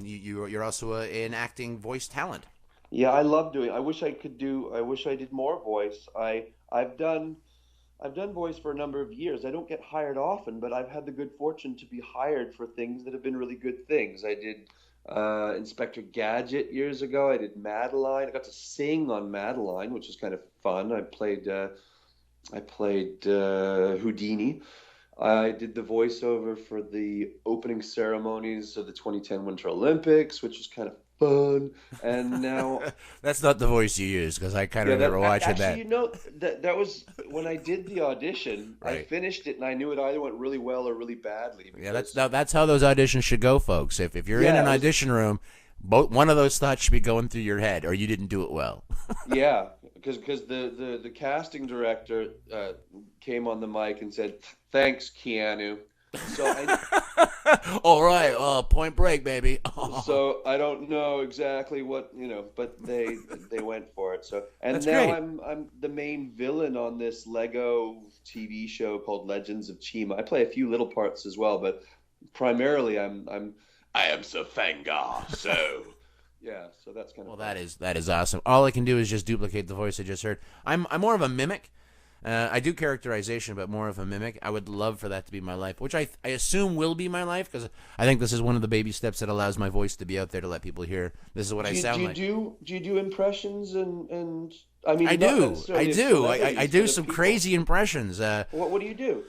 You're also an acting voice talent. Yeah, I love doing. I wish I could do. I wish I did more voice. I've done voice for a number of years. I don't get hired often, but I've had the good fortune to be hired for things that have been really good things. I did Inspector Gadget years ago. I did Madeline. I got to sing on Madeline, which was kind of fun. I played Houdini. I did the voiceover for the opening ceremonies of the 2010 Winter Olympics, which was kind of fun. And now, That's not the voice you use because I kind of yeah, remember watching actually, that. that was when I did the audition. I Right. finished it, and I knew it either went really well or really badly Yeah, because that's how those auditions should go, folks. If you're in yeah, an it was audition room, one of those thoughts should be going through your head, or you didn't do it well. yeah, because the casting director came on the mic and said, "Thanks, Keanu." So All right, Point Break, baby. so I don't know exactly what, but they went for it. So and That's now great. I'm the main villain on this Lego TV show called Legends of Chima. I play a few little parts as well, but primarily I am Safanga. So yeah, so that's kind of Well, fun. that is awesome. All I can do is just duplicate the voice I just heard. I'm more of a mimic. I do characterization, but more of a mimic. I would love for that to be my life, which I assume will be my life because I think this is one of the baby steps that allows my voice to be out there to let people hear this is what I sound like. Do you do impressions and I I mean not do, I necessarily of do, I celebrities, do but of some people? crazy impressions. What do you do?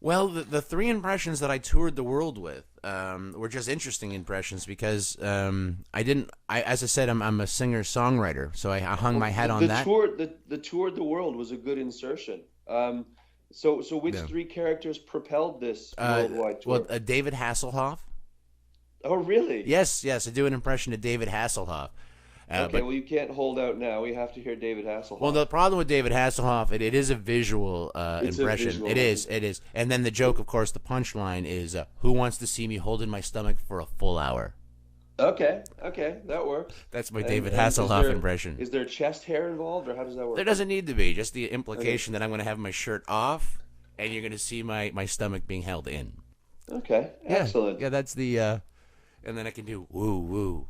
Well, the three impressions that I toured the world with were just interesting impressions because as I said, I'm a singer songwriter, so I hung my Well, hat on that. the tour of the world was a good insertion. So which Yeah. three characters propelled this Uh, worldwide well, tour? David Hasselhoff. Oh, really? Yes, I do an impression of David Hasselhoff. Okay, But well you can't hold out now. We have to hear David well, Hasselhoff. the problem with David Hasselhoff, it is a visual It's a impression. visual. It is. And then the joke, of course, the punchline is, "Who wants to see me holding my stomach for a full hour?" Okay, that works. That's my And David and Hasselhoff impression. is there chest hair involved, or how does that There work? doesn't need to be. Just the Okay, implication that I'm going to have my shirt off, and you're going to see my stomach being held in. okay, Yeah, excellent. yeah. That's the. And then I can do woo woo,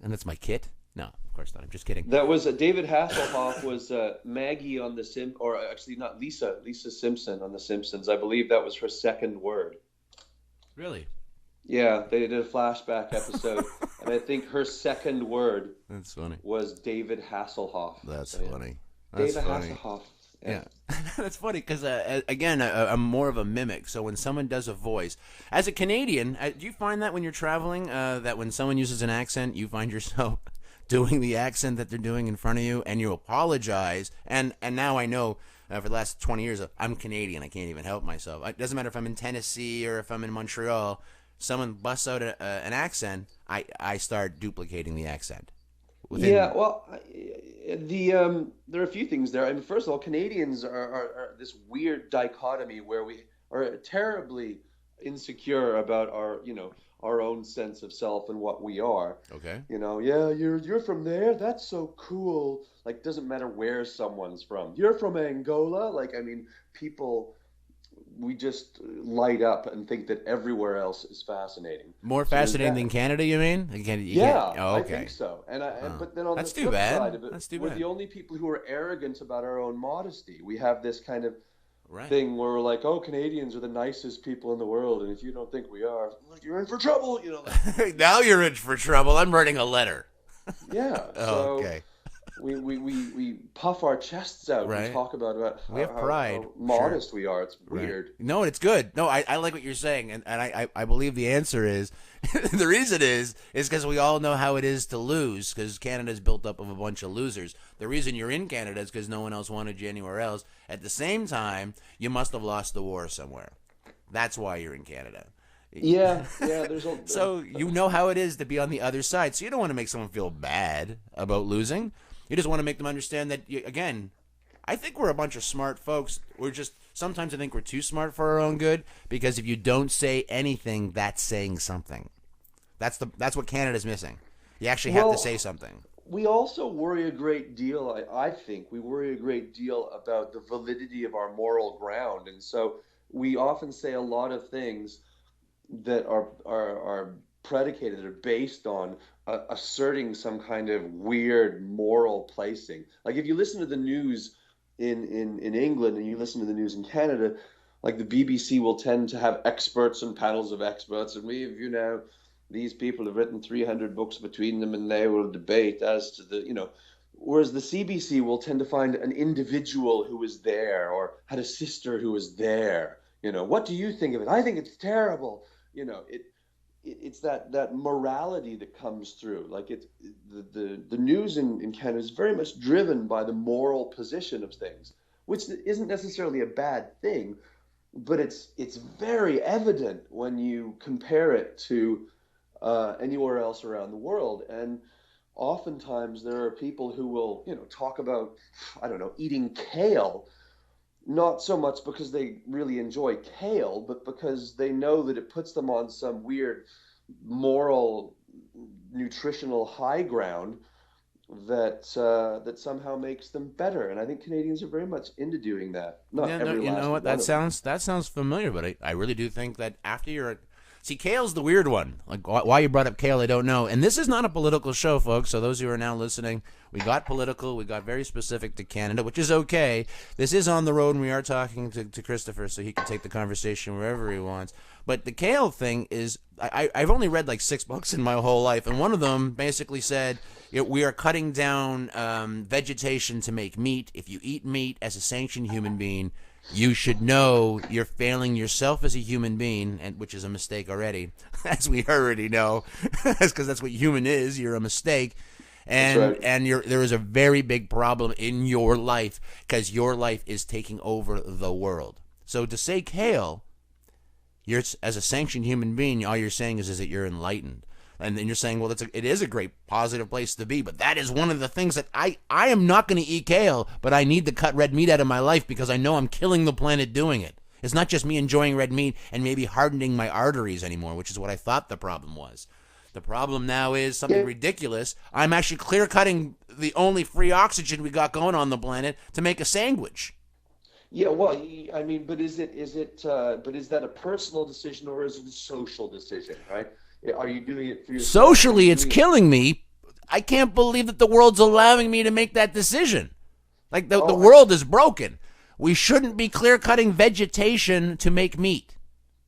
and that's my kit. No, of course not. I'm just kidding. That was David Hasselhoff was Maggie on or actually not Lisa Simpson on The Simpsons. I believe that was her second word. Really? Yeah, they did a flashback episode, and I think her second word That's funny. was David Hasselhoff. That's So, yeah. funny. That's David funny. Hasselhoff. Yeah, that's funny because again, I'm more of a mimic. So when someone does a voice, as a Canadian, do you find that when you're traveling, that when someone uses an accent, you find yourself doing the accent that they're doing in front of you, and you apologize. And now I know for the last 20 years, I'm Canadian. I can't even help myself. It doesn't matter if I'm in Tennessee or if I'm in Montreal. Someone busts out an accent, I start duplicating the accent. Yeah, well, there are a few things there. I mean, first of all, Canadians are this weird dichotomy where we are terribly insecure about our own sense of self and what we are. Okay. Yeah, you're from there. That's so cool. Like, doesn't matter where someone's from. You're from Angola. Like, I mean, people, we just light up and think that everywhere else is fascinating. More So there's fascinating that. than Canada, you mean? You Yeah, can't, oh, I okay. think so. Oh. But then on the That's too flip bad. side of it, That's too we're bad. the only people who are arrogant about our own modesty. We have this kind of Right. thing where we're like, oh, Canadians are the nicest people in the world, and if you don't think we are, like, you're in for trouble. Now you're in for trouble. I'm writing a letter. Yeah. Oh, So okay. we puff our chests out and Right? talk about We have how pride, sure. modest we are. It's Right. weird. No, it's good. No, I like what you're saying, and I believe the answer is the reason is because we all know how it is to lose, because Canada's built up of a bunch of losers. The reason you're in Canada is because no one else wanted you anywhere else. At the same time, you must have lost the war somewhere. That's why you're in Canada. Yeah, yeah. There's a So you know how it is to be on the other side. So you don't want to make someone feel bad about losing. You just want to make them understand that, again, I think we're a bunch of smart folks. We're just sometimes I think we're too smart for our own good, because if you don't say anything, that's saying something. That's what Canada's missing. You actually have to well. say something. We also worry a great deal. I think we worry a great deal about the validity of our moral ground, and so we often say a lot of things that are predicated or based on asserting some kind of weird moral placing. Like if you listen to the news in England and you listen to the news in Canada, like the BBC will tend to have experts and panels of experts, and these people have written 300 books between them, and they will debate as to whereas the CBC will tend to find an individual who was there or had a sister who was there. What do you think of it? I think it's terrible. It's that morality that comes through. Like the news in Canada is very much driven by the moral position of things, which isn't necessarily a bad thing, but it's very evident when you compare it to anywhere else around the world. And oftentimes there are people who will talk about, I don't know, eating kale, not so much because they really enjoy kale, but because they know that it puts them on some weird moral, nutritional high ground that somehow makes them better. And I think Canadians are very much into doing that. Yeah, Not no, every you know last what? one That of them. sounds familiar, but I really do think that after you're see, kale's the weird one. Like why you brought up kale, I don't know. And this is not a political show, folks. So those who are now listening, we got political, we got very specific to Canada, which is okay. This is on the road, and we are talking to Christopher, so he can take the conversation wherever he wants. But the kale thing is, I've only read like 6 books in my whole life, and one of them basically said we are cutting down vegetation to make meat. If you eat meat as a sanctioned human being, you should know you're failing yourself as a human being, and which is a mistake already, as we already know, because that's what human is. You're a mistake, That's and right. there is a very big problem in your life because your life is taking over the world. So to say kale, you're as a sanctioned human being, all you're saying is that you're enlightened. And then you're saying, well, it is a great positive place to be, but that is one of the things that I am not going to eat kale, but I need to cut red meat out of my life because I know I'm killing the planet doing it. It's not just me enjoying red meat and maybe hardening my arteries anymore, which is what I thought the problem was. The problem now is something Yeah, ridiculous. I'm actually clear cutting the only free oxygen we got going on the planet to make a sandwich. yeah. Well, I mean, but is that a personal decision or is it a social decision, right? Are you doing it for yourself or are Socially, you it's doing it? killing me. I can't believe that the world's allowing me to make that decision. Like the Oh, world is broken. We shouldn't be clear cutting vegetation to make meat.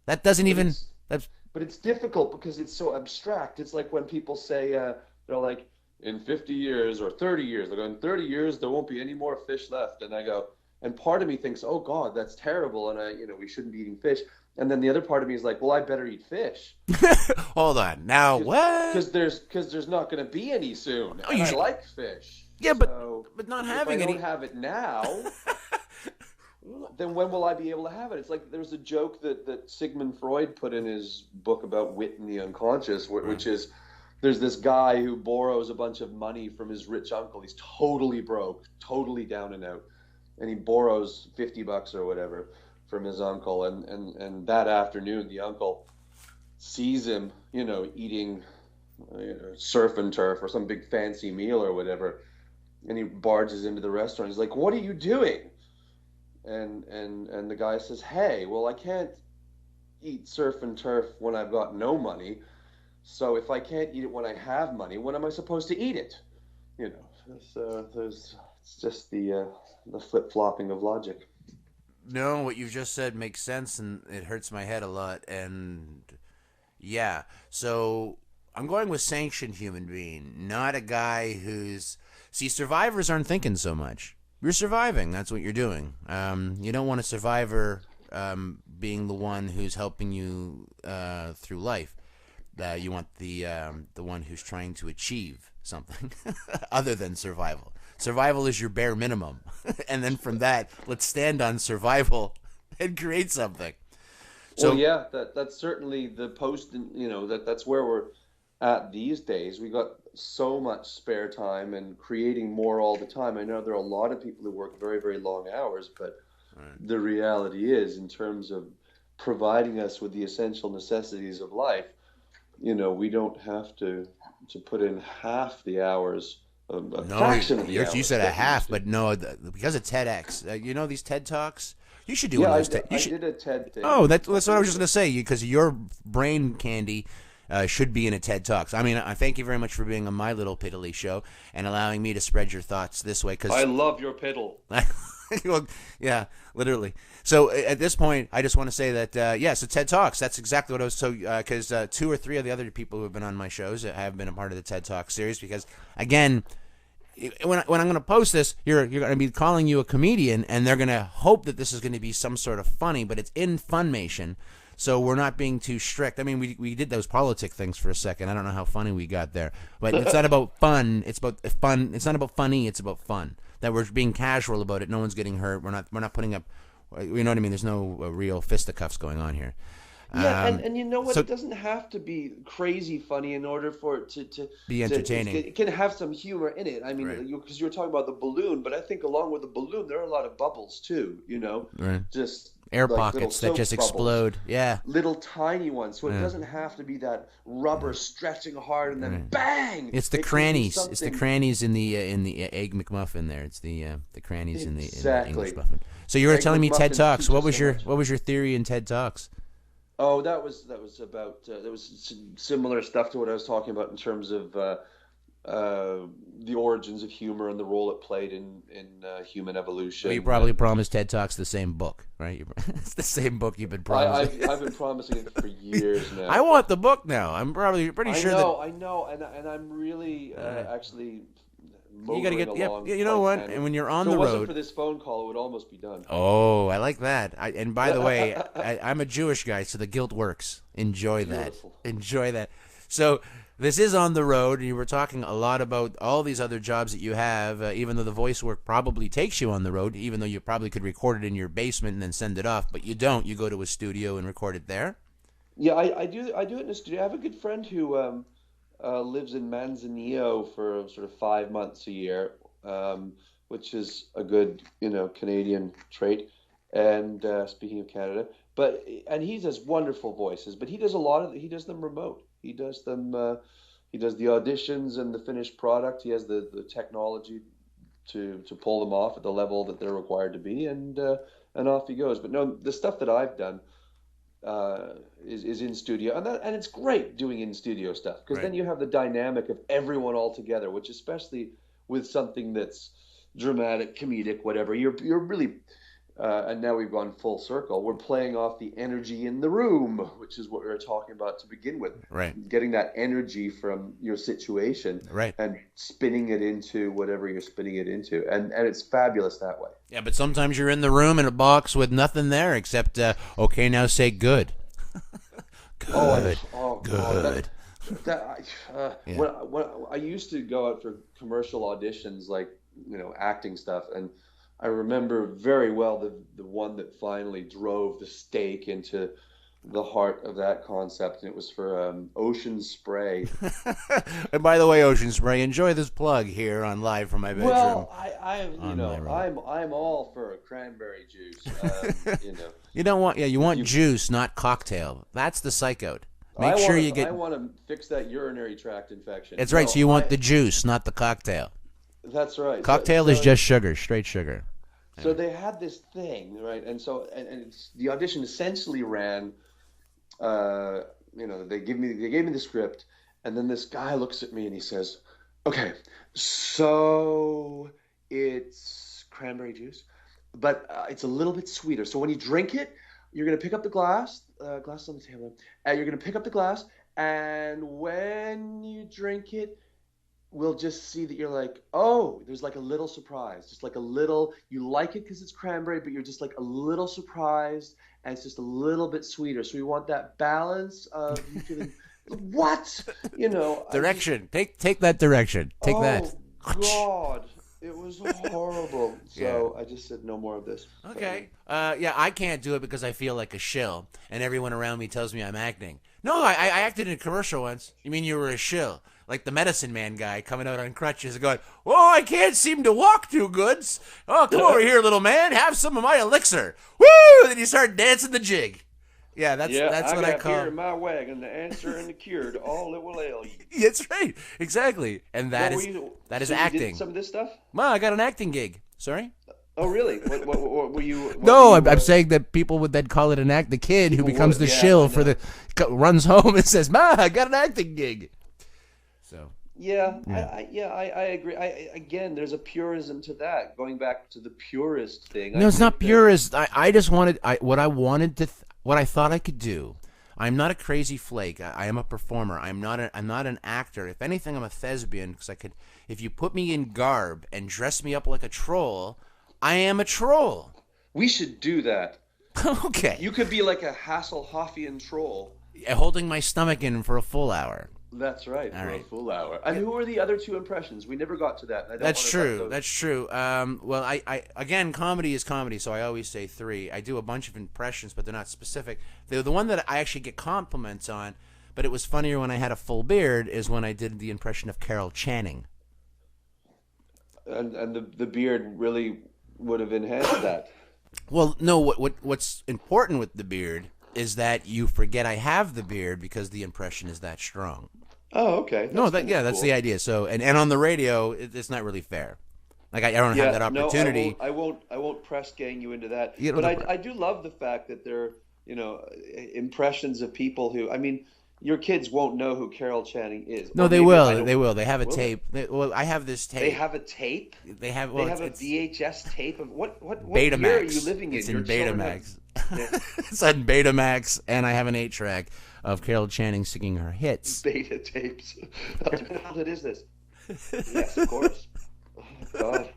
That doesn't but even. it's That's but it's difficult because it's so abstract. It's like when people say they're like in 50 years or 30 years. They're going 30 years there won't be any more fish left, and I go, and part of me thinks, oh God, that's terrible, and we shouldn't be eating fish. And then the other part of me is like, well, I better eat fish hold on. Now because what? there's not going to be any soon, Oh, and you I should, like fish. yeah, So but not if I having don't any. have it now, then when will I be able to have it? It's like there's a joke that Sigmund Freud put in his book about wit and the unconscious, Right. which is there's this guy who borrows a bunch of money from his rich uncle. He's totally broke, totally down and out, and he borrows $50 or whatever from his uncle. And that afternoon, the uncle sees him, eating surf and turf or some big fancy meal or whatever, and he barges into the restaurant. He's like, "What are you doing?" And the guy says, "Hey, well, I can't eat surf and turf when I've got no money. So if I can't eat it when I have money, when am I supposed to eat it?" So there's it's just the flip flopping of logic. No, what you've just said makes sense, and it hurts my head a lot. And yeah, so I'm going with sanctioned human being, not a guy who's. See, survivors aren't thinking so much. You're surviving. That's what you're doing. You don't want a survivor being the one who's helping you through life. You want the one who's trying to achieve something other than survival. Survival is your bare minimum, and then from that, let's stand on survival and create something. Well, So yeah, that's certainly the post, that's where we're at these days. We got so much spare time and creating more all the time. I know there are a lot of people who work very, very long hours, but the reality is, in terms of providing us with the essential necessities of life, we don't have to put in half the hours, a no, fraction of the you hours said a that we used half, to. but no, because of TEDx. You know these TED talks. You should do one Yeah, of I, those. d- You I should. did a TED thing. Oh, that's what I was just gonna say. Because your brain candy should be in a TED Talks. I mean, I thank you very much for being on my little piddly show and allowing me to spread your thoughts this way. I Because, love your piddle. well, yeah, literally. So at this point, I just want to say that so TED Talks. That's exactly what I was. So because two or three of the other people who have been on my shows have been a part of the TED Talk series. Because again, when I'm going to post this, you're going to be calling you a comedian, and they're going to hope that this is going to be some sort of funny, but it's in Funimation, so we're not being too strict. I mean, we did those politic things for a second. I don't know how funny we got there, but it's not about fun. It's about fun. It's not about funny. It's about fun. That we're being casual about it. No one's getting hurt. We're not putting up. You know what I mean? There's no real fisticuffs going on here. Yeah, and you know what? So It doesn't have to be crazy funny in order for it be entertaining. it can have some humor in it. I Right. mean, because you were talking about the balloon, but I think along with the balloon, there are a lot of bubbles too, Right. just Air like little pockets that soap just bubbles, explode. Yeah. little tiny ones. So it Yeah. doesn't have to be that rubber stretching hard and then bang. It's the It can be crannies. It's the something crannies in the egg McMuffin. There, it's the crannies in the English exactly. muffin. So you were Egg telling me TED McMuffins Talks. teach us so much. What was your theory in TED Talks? Oh, that was about there was similar stuff to what I was talking about in terms of the origins of humor and the role it played in human Well, you evolution. probably And promised TED Talks the same book, right? It's the same book you've been promising. I've been promising it for years I now. want the book now. I'm probably pretty sure that I know, and I'm really actually you got to motoring get. Yep. along You know quite what? handy. And when you're on If the it wasn't road. for this phone call, it would almost be done. Oh, I like that. And by the way, I'm a Jewish guy, so the guilt works. Enjoy that. Beautiful. Enjoy that. So this is on the road, and you were talking a lot about all these other jobs that you have, even though the voice work probably takes you on the road, even though you probably could record it in your basement and then send it off, but you don't. You go to a studio and record it there. Yeah, I do it in a studio. I have a good friend who lives in Manzanillo for sort of 5 months a year, which is a good, Canadian trait. And speaking of Canada, and he does wonderful voices, but he does them remote. He does them. He does the auditions and the finished product. He has the technology to pull them off at the level that they're required to be, and off he goes. But no, the stuff that I've done is in studio, and it's great doing in studio stuff because Right. then you have the dynamic of everyone all together, which especially with something that's dramatic, comedic, whatever, you're really and now we've gone full circle. We're playing off the energy in the room, which is what we were talking about to begin with. Right. Getting that energy from your situation Right. and spinning it into whatever you're spinning it into, and it's fabulous that way. Yeah, but sometimes you're in the room in a box with nothing there except, okay, now say good. Good. Oh, Good. Yeah. when I used to go out for commercial auditions, like acting stuff, and I remember very well the one that finally drove the stake into the heart of that concept, and it was for Ocean Spray. And by the way, Ocean Spray, enjoy this plug here on Live from My Bedroom. Well, On my road. I'm all for a cranberry juice. You don't want, you want you- juice, not cocktail. That's the psych out. Make I sure wanna, you get. I want to fix that urinary tract infection. That's right. No, So you want the juice, not the cocktail. That's right. Cocktail is just sugar, straight sugar. So they had this thing, right? And so the audition essentially ran. They gave me the script, and then this guy looks at me and he says, "Okay, so it's cranberry juice, but it's a little bit sweeter. So when you drink it, you're gonna pick up the glass on the table, and you're gonna pick up the glass, And when you drink it, we'll just see that you're like, oh, there's like a little surprise, just like a little, you like it because it's cranberry, but you're just like a little surprised, and it's just a little bit sweeter. So we want that balance of you feeling, what? I just, Direction. Take that direction. Take that. oh God, it was horrible. Yeah. So I just said no more of this. Okay. Yeah, I can't do it because I feel like a shill, and everyone around me tells me I'm acting. No, I acted in a commercial once. You mean you were a shill? Like the medicine man guy coming out on crutches and going, "Oh, I can't seem to walk too good. Oh, come over here, little man. Have some of my elixir." Woo! Then you start dancing the jig. Yeah, that's what I got call. beer in my wagon, the answer and the cure to all that will ail you. That's right, exactly, and that is So you acting. did some of this stuff? Well, I got an acting gig. Sorry. Oh, really? What were you? No, I'm saying that people would then call it an act. The kid who becomes the shill for runs home and says, "Ma, I got an acting gig." So. Yeah, I agree. Again, there's a purism to that. Going back to the purist thing. No, it's not purist. I just wanted what I wanted to what I thought I could do. I'm not a crazy flake. I am a performer. I'm not an actor. If anything, I'm a thespian because I could. If you put me in garb and dress me up like a troll, I am a troll. We should do that. Okay. You could be like a Hasselhoffian troll. Holding my stomach in for a full hour. That's right. All right. A full hour. And who were the other two impressions? We never got to that. That's true. That's true. Well, I again, comedy is comedy, so I always say 3. I do a bunch of impressions, but they're not specific. The one that I actually get compliments on, but it was funnier when I had a full beard, is when I did the impression of Carol Channing. And the beard really would have enhanced that. Well, no. What's important with the beard is that you forget I have the beard because the impression is that strong. Oh, okay. That's cool. the idea. So, and on the radio, it's not really fair. Like I don't have that opportunity. No, I won't press gang you into that. But I do love the fact that they're, impressions of people who, I mean, your kids won't know who Carol Channing is. No, they will. They will. They have a tape. I have this tape. They have a tape? They have a VHS tape of what Betamax. year are you living in? It's in Betamax. It's on Betamax, and I have an 8-track of Carol Channing singing her hits. Beta tapes. How childhood is this? Yes, of course. Oh, God.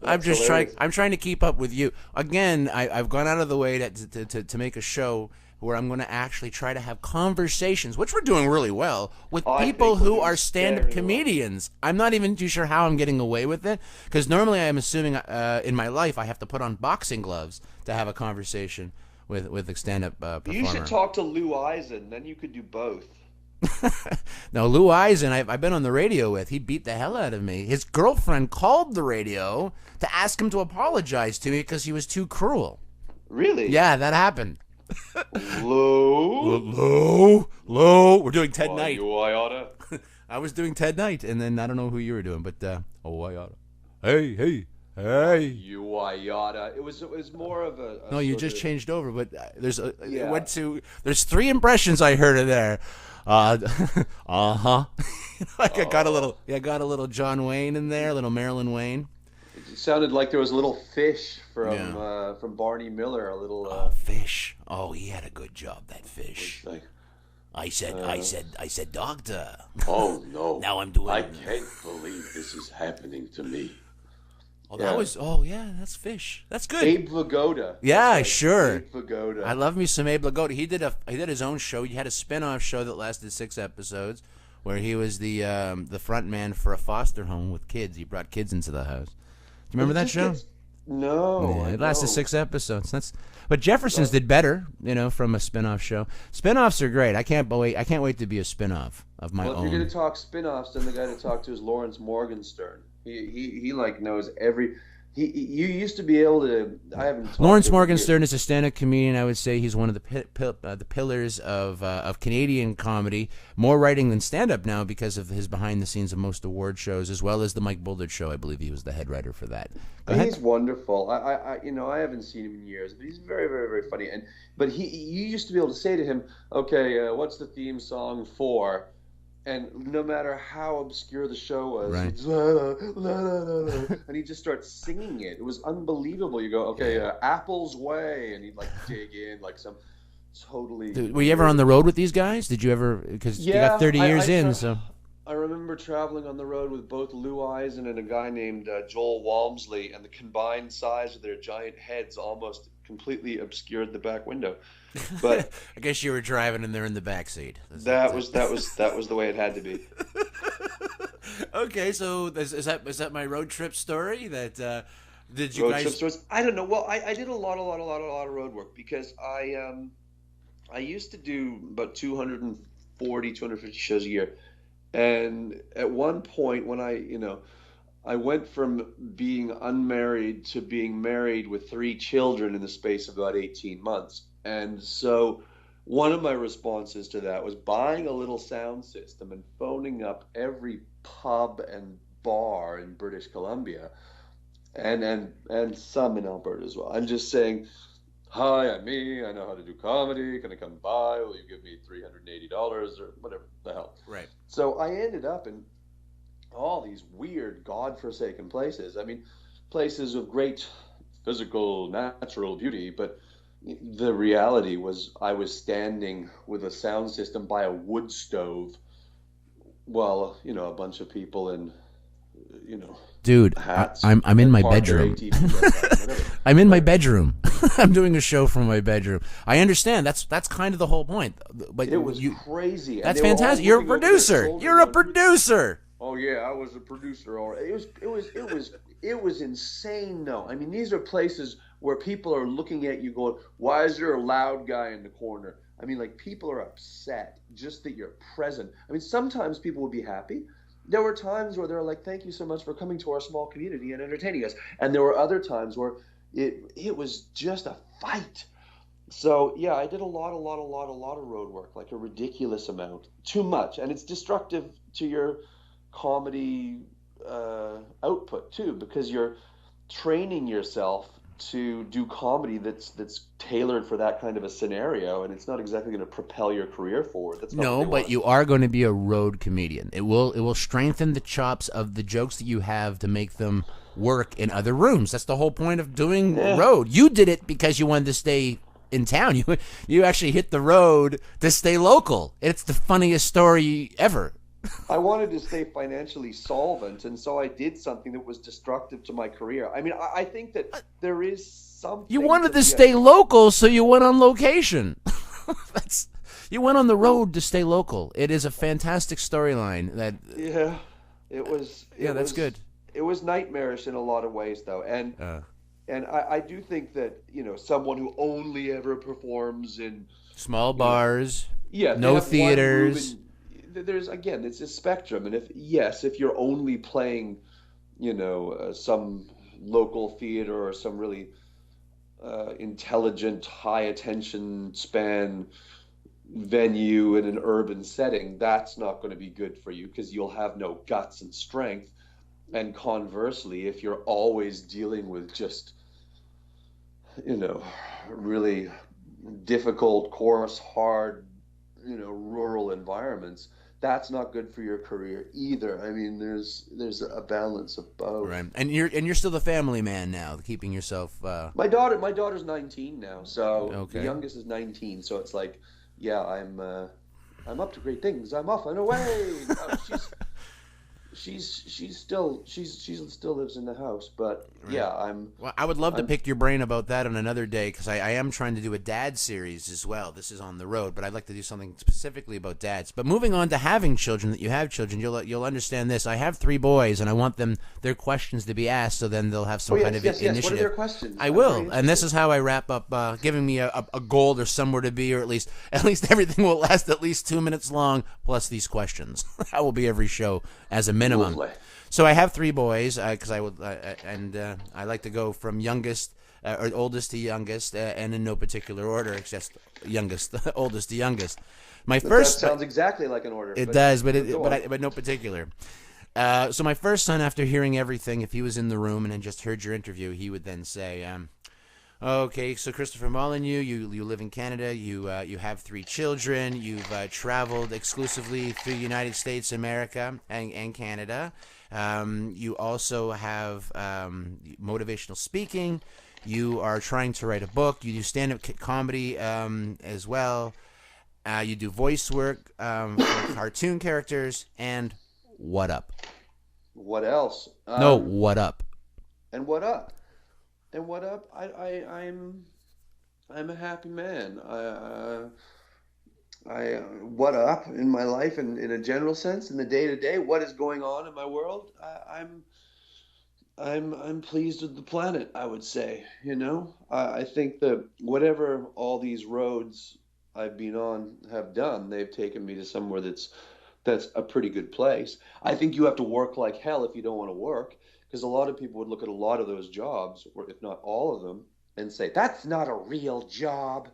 I'm just trying. I'm trying to keep up with you. Again, I've gone out of the way to make a show where I'm going to actually try to have conversations, which we're doing really well, with people who are stand-up comedians. Well. I'm not even too sure how I'm getting away with it, because normally I'm assuming in my life I have to put on boxing gloves to have a conversation with a stand-up performer. You should talk to Lou Eisen, then you could do both. No, Lou Eisen, I've been on the radio with. He beat the hell out of me. His girlfriend called the radio to ask him to apologize to me because he was too cruel. Really? Yeah, that happened. Lou. We're doing Ted Knight. You I oughta. I was doing Ted Knight, and then I don't know who you were doing, but I oughta. Hey. You I oughta. It was more of a no, you just changed over, but there's there's 3 impressions I heard of there. I got a little John Wayne in there, a little Marilyn Wayne. It sounded like there was a little fish from Barney Miller, a little fish. Oh, he had a good job, that fish. Like, I said, doctor. Oh no! Now I'm doing. I can't believe this is happening to me. Oh, that's fish. That's good. Abe Vigoda. Yeah, sure. Abe Vigoda. I love me some Abe Vigoda. He did his own show. He had a spin-off show that lasted 6 episodes, where he was the front man for a foster home with kids. He brought kids into the house. Do you remember that show? No. Yeah, it lasted 6 episodes. But Jefferson's did better, from a spin-off show. Spin-offs are great. I can't wait to be a spin-off of my own. Well, if you're going to talk spin-offs, then the guy to talk to is Lawrence Morgenstern. He knows every. You used to be able to. I haven't. Lawrence Morgenstern is a stand-up comedian. I would say he's one of the pillars of Canadian comedy. More writing than stand-up now because of his behind the scenes of most award shows, as well as the Mike Bullard show. I believe he was the head writer for that. He's wonderful. I haven't seen him in years, but he's very, very, very funny. But you used to be able to say to him, okay, what's the theme song for? And no matter how obscure the show was, right. It's, la, la, la, la, and he just starts singing it. It was unbelievable. You go, okay, Apple's Way, and he'd like dig in like some totally Were you ever on the road with these guys? Did you ever? Because you got 30 years in, so. I remember traveling on the road with both Lou Eisen and a guy named Joel Walmsley, and the combined size of their giant heads almost completely obscured the back window. But I guess you were driving and they're in the back seat. that was the way it had to be. Okay, so is that my road trip story? Did you Road guys? trip stories? I don't know. Well, I did a lot of road work because I used to do about 250 shows a year. And at one point when I went from being unmarried to being married with 3 children in the space of about 18 months. And so one of my responses to that was buying a little sound system and phoning up every pub and bar in British Columbia and some in Alberta as well. I'm just saying, hi, I'm me. I know how to do comedy. Can I come by? Will you give me $380 or whatever the hell? Right. So I ended up in all these weird, godforsaken places. I mean, places of great physical, natural beauty, but the reality was I was standing with a sound system by a wood stove while, a bunch of people in, Dude, hats. I'm in my bedroom. I'm in my bedroom. I'm doing a show from my bedroom. I understand. That's kind of the whole point. But it was crazy. That's fantastic. You're a producer. You're a producer. Oh yeah, I was a producer. All right. It was insane. No, I mean these are places where people are looking at you going, "Why is there a loud guy in the corner?" I mean, like people are upset just that you're present. I mean, sometimes people will be happy. There were times where they're like, "Thank you so much for coming to our small community and entertaining us," and there were other times where it was just a fight. So yeah, I did a lot of road work, like a ridiculous amount, too much, and it's destructive to your comedy output too, because you're training yourself to do comedy that's tailored for that kind of a scenario, and it's not exactly going to propel your career forward. That's not No, but you are going to be a road comedian. It will strengthen the chops of the jokes that you have to make them work in other rooms. That's the whole point of doing road. You did it because you wanted to stay in town. You actually hit the road to stay local. It's the funniest story ever. I wanted to stay financially solvent, and so I did something that was destructive to my career. I mean, I think that there is something. You wanted to stay local, so you went on location. You went on the road to stay local. It is a fantastic storyline. That's good. It was nightmarish in a lot of ways, though, and I do think that someone who only ever performs in small bars, no theaters. There's again, it's a spectrum, and if you're only playing, some local theater or some really intelligent, high attention span venue in an urban setting, that's not going to be good for you because you'll have no guts and strength. And conversely, if you're always dealing with just, really difficult, coarse, hard, rural environments, that's not good for your career either. I mean, there's a balance of both. Right, and you're still the family man now, keeping yourself. My daughter's 19 now, so okay. The youngest is 19, so it's like, yeah, I'm up to great things. I'm off and away. She still lives in the house, but yeah, Well, I would love to pick your brain about that on another day because I am trying to do a dad series as well. This is on the road, but I'd like to do something specifically about dads. But moving on to having children, that you have children, you'll understand this. I have 3 boys, and I want their questions to be asked, so then they'll have some kind of initiative. What are their questions? I will, and this is how I wrap up, giving me a goal or somewhere to be, or at least everything will last at least 2 minutes long, plus these questions. That will be every show as a minimum. So I have 3 boys because I like to go from youngest or oldest to youngest, and in no particular order. It's just youngest, oldest to youngest. My first that sounds exactly like an order. It does, but no particular. So my first son, after hearing everything, if he was in the room and had just heard your interview, he would then say, "Okay, so Christopher Molineau, you live in Canada. You have 3 children. You've traveled exclusively through the United States, America, and Canada. You also have motivational speaking. You are trying to write a book. You do stand-up comedy as well. You do voice work for cartoon characters. And what up? What else? No, what up? And what up? And what up? I'm a happy man. What up in my life, and in a general sense, in the day to day, what is going on in my world? I'm pleased with the planet, I would say. I think that whatever all these roads I've been on have done, they've taken me to somewhere that's a pretty good place. I think you have to work like hell if you don't want to work, because a lot of people would look at a lot of those jobs, or if not all of them, and say, that's not a real job.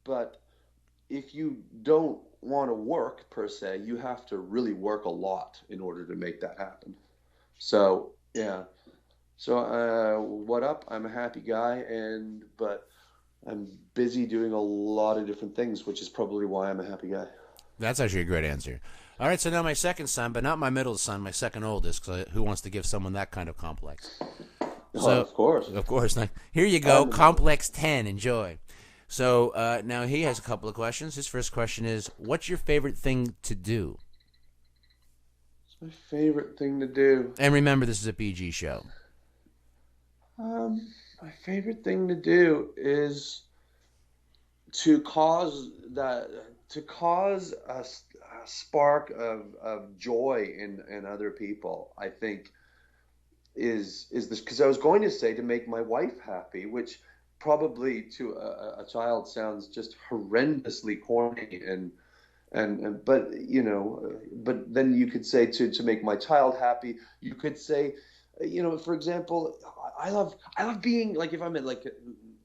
But if you don't want to work per se, you have to really work a lot in order to make that happen. So, yeah. So, what up? I'm a happy guy, but I'm busy doing a lot of different things, which is probably why I'm a happy guy. That's actually a great answer. All right, so now my second son, but not my middle son, my second oldest, because who wants to give someone that kind of complex? So, of course. Of course. Now, here you go, complex 10, enjoy. So now he has a couple of questions. His first question is, what's your favorite thing to do? What's my favorite thing to do? And remember, this is a PG show. My favorite thing to do is to cause a spark of joy in other people. I think is this, because I was going to say to make my wife happy, which probably to a child sounds just horrendously corny, but but then you could say to make my child happy. You could say, for example, I love being, like, if I'm at like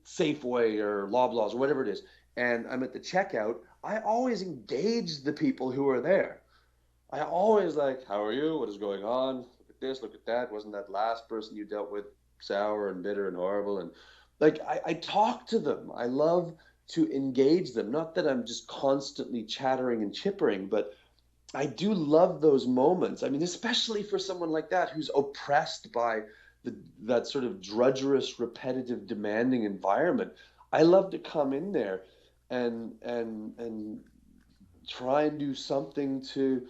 Safeway or Loblaws or whatever it is, and I'm at the checkout, I always engage the people who are there. I always like, how are you? What is going on? Look at this, look at that. Wasn't that last person you dealt with sour and bitter and horrible? And like, I talk to them. I love to engage them. Not that I'm just constantly chattering and chippering, but I do love those moments. I mean, especially for someone like that who's oppressed by that sort of drudgerous, repetitive, demanding environment. I love to come in there and try and do something to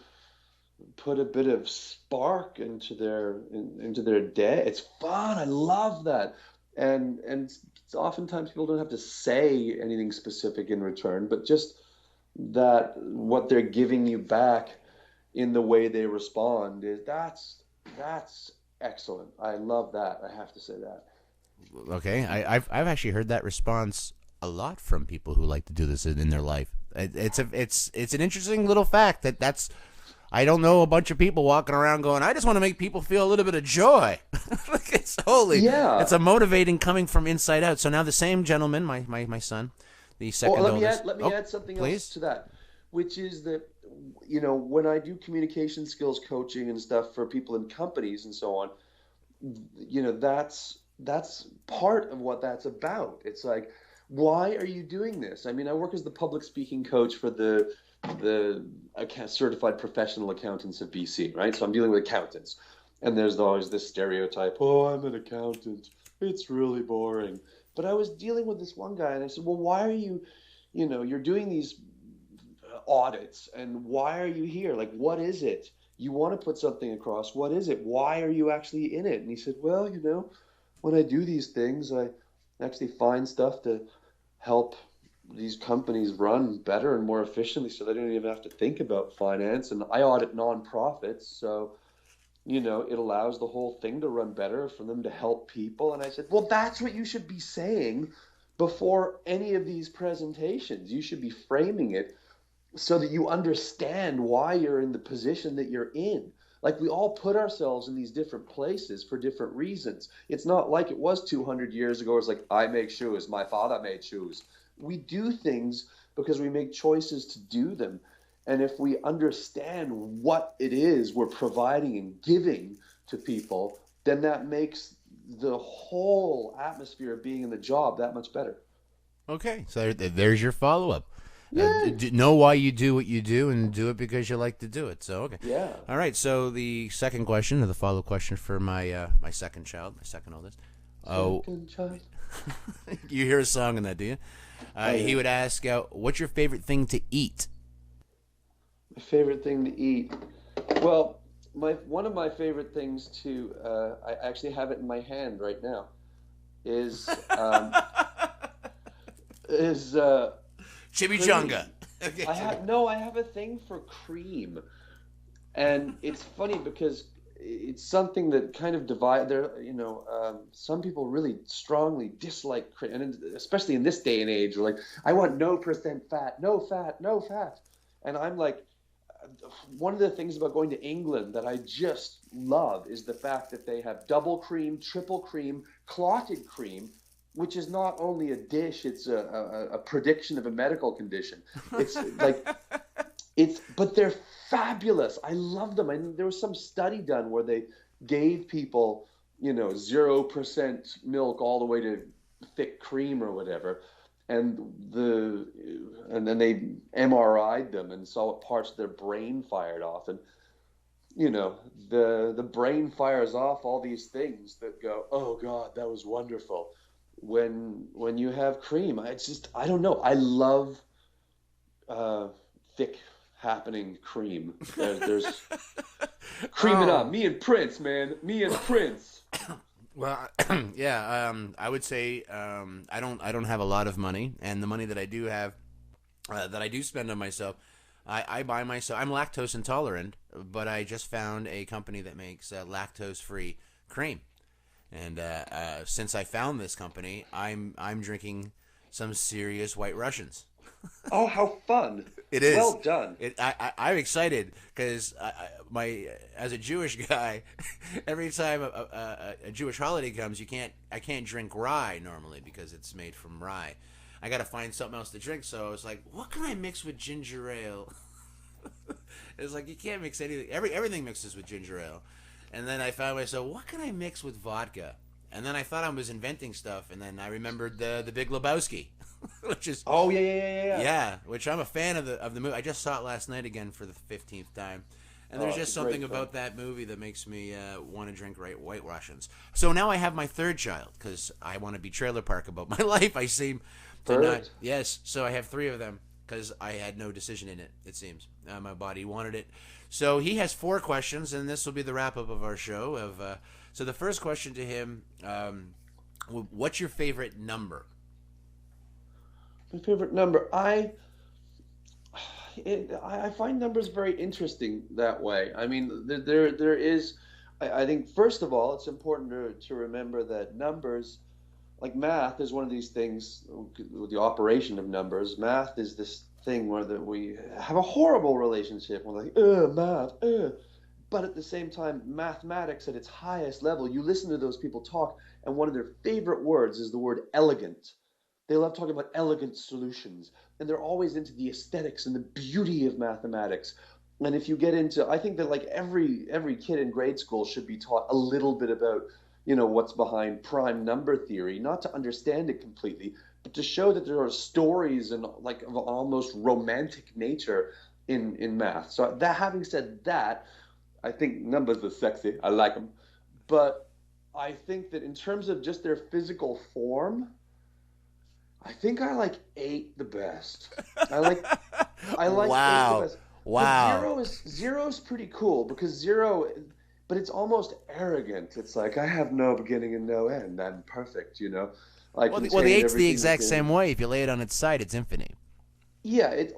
put a bit of spark into their day. It's fun. I love that. And oftentimes people don't have to say anything specific in return, but just that what they're giving you back in the way they respond that's excellent. I love that. I have to say that. Okay, I've actually heard that response a lot from people who like to do this in their life. It's an interesting little fact that's. I don't know a bunch of people walking around going, I just want to make people feel a little bit of joy. It's holy. Yeah. It's a motivating coming from inside out. So now the same gentleman, my son, the second oldest. Let me add something else to that, which is that, when I do communication skills coaching and stuff for people in companies and so on, that's part of what that's about. It's like, why are you doing this? I mean, I work as the public speaking coach for the certified professional accountants of BC, right? So I'm dealing with accountants, and there's always this stereotype, oh, I'm an accountant, it's really boring. But I was dealing with this one guy, and I said, well, why are you, you're doing these audits, and why are you here? Like, what is it? You want to put something across. What is it? Why are you actually in it? And he said, well, when I do these things, I actually find stuff to help these companies run better and more efficiently, so they don't even have to think about finance. And I audit nonprofits, so it allows the whole thing to run better for them to help people. And I said, well, that's what you should be saying before any of these presentations. You should be framing it so that you understand why you're in the position that you're in. Like, we all put ourselves in these different places for different reasons. It's not like it was 200 years ago. It's like, I make shoes, my father made shoes. We do things because we make choices to do them. And if we understand what it is we're providing and giving to people, then that makes the whole atmosphere of being in the job that much better. Okay, so there's your follow-up. Know why you do what you do, and do it because you like to do it. So, okay. Yeah. All right, so the second question, or the follow-up question for my second child, my second oldest. Oh, Second child. you hear a song in that, do you? Oh, yeah. He would ask, what's your favorite thing to eat? My favorite thing to eat. Well, one of my favorite things to I actually have it in my hand right now is is Chimichanga. cream. Okay, I sorry. have no, I have a thing for cream, and it's funny because it's something that kind of divide there. Some people really strongly dislike cream, and especially in this day and age, like I want no percent fat, no fat, no fat, and I'm like, one of the things about going to England that I just love is the fact that they have double cream, triple cream, clotted cream, which is not only a dish, it's a prediction of a medical condition. It's like, but they're fabulous. I love them. And there was some study done where they gave people, 0% milk all the way to thick cream or whatever, and then they MRI'd them and saw what parts of their brain fired off, and the brain fires off all these things that go, oh God, that was wonderful. When you have cream, I don't know. I love uh, thick happening cream. There's creaming Oh. up. Me and Prince, man. Me and Prince. Well, yeah. I would say I don't have a lot of money, and the money that I do have, that I do spend on myself, I buy myself. I'm lactose intolerant, but I just found a company that makes lactose-free cream, and since I found this company, I'm drinking some serious White Russians. Oh, how fun! It is. Well done. I'm excited because as a Jewish guy, every time a Jewish holiday comes, I can't drink rye normally because it's made from rye. I got to find something else to drink. So I was like, what can I mix with ginger ale? It's like you can't mix anything. Everything mixes with ginger ale. And then I found myself, what can I mix with vodka? And then I thought I was inventing stuff, and then I remembered the Big Lebowski, which is Oh yeah. yeah, which I'm a fan of the movie. I just saw it last night again for the 15th time, and there's Oh, just it's a great something film. about that movie that makes me want to drink White Russians. So now I have my third child because I want to be trailer park about my life. I seem to not. Third? Yes, so I have three of them because I had no decision in it. It seems my body wanted it. So he has four questions, and this will be the wrap up of our show. So the first question to him, what's your favorite number? My favorite number. I find numbers very interesting that way. I mean, there is. I think first of all, it's important to remember that numbers, like math, is one of these things. With the operation of numbers, math is this thing where we have a horrible relationship. We're like, math, But at the same time, mathematics at its highest level, you listen to those people talk, and one of their favorite words is the word elegant. They love talking about elegant solutions, and they're always into the aesthetics and the beauty of mathematics. And if you get into, I think that like every kid in grade school should be taught a little bit about, what's behind prime number theory, not to understand it completely, but to show that there are stories and like of almost romantic nature in math. So that having said that, I think numbers are sexy. I like them, but I think that in terms of just their physical form, I think I like eight the best. I like I like eight the Wow. best. But Wow. zero's pretty cool because zero, but it's almost arrogant. It's like I have no beginning and no end. I'm perfect. I Well, the contain eight's the everything exact within. same way. If you lay it on its side, it's infinite. Yeah, it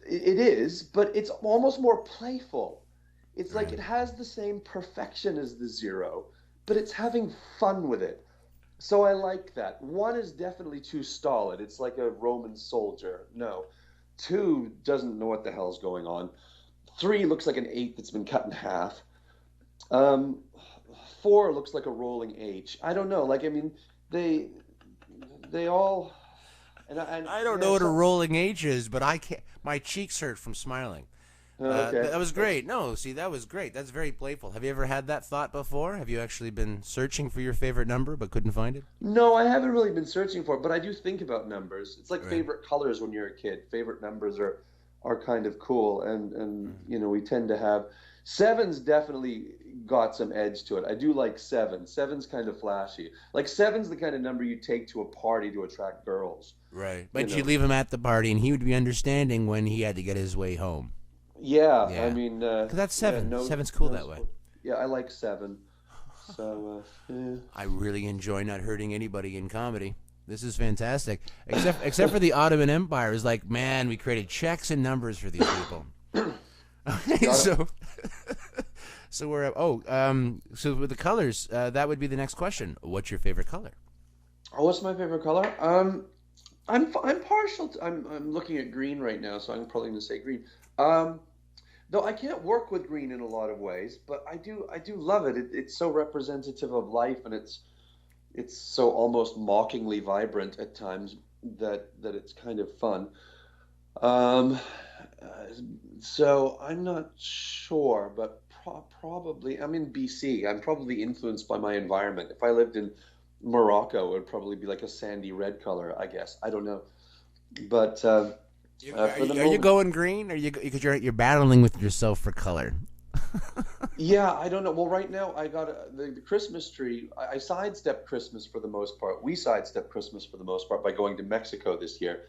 is, but it's almost more playful. It's like Right. it has the same perfection as the zero, but it's having fun with it. So I like that. One is definitely too stolid. It's like a Roman soldier. No. Two doesn't know what the hell's going on. Three looks like an eight that's been cut in half. Um, Four looks like a rolling H. I don't know. Like I mean, they they all and I don't yeah. know what a So rolling H is, but I can't. My cheeks hurt from smiling. okay. That was great. No, see, that was great. That's very playful. Have you ever had that thought before? Have you actually been searching for your favorite number but couldn't find it? No, I haven't really been searching for it, but I do think about numbers. It's like Right. favorite colors when you're a kid. Favorite numbers are kind of cool, and we tend to have sevens definitely got some edge to it. I do like seven. Seven's kind of flashy. Like seven's the kind of number you take to a party to attract girls. Right. But you leave him at the party, and he would be understanding when he had to get his way home. Yeah, Yeah. I mean, because that's seven. Seven's cool that way. Yeah, I like seven. So I really enjoy not hurting anybody in comedy. This is fantastic. Except for the Ottoman Empire, is like, man, we created checks and numbers for these people. Okay, so we're so with the colors, that would be the next question. What's your favorite color? Oh, what's my favorite color? I'm partial to, I'm looking at green right now, so I'm probably going to say green. Though I can't work with green in a lot of ways, but I do love it. It's so representative of life, and it's so almost mockingly vibrant at times that it's kind of fun. So I'm not sure, but probably I'm in BC. I'm probably influenced by my environment. If I lived in Morocco, it would probably be like a sandy red color, I guess. I don't know, but are you going green? Because you're battling with yourself for color? Yeah, I don't know. Well, right now I got the Christmas tree. I sidestepped Christmas for the most part. We sidestepped Christmas for the most part by going to Mexico this year,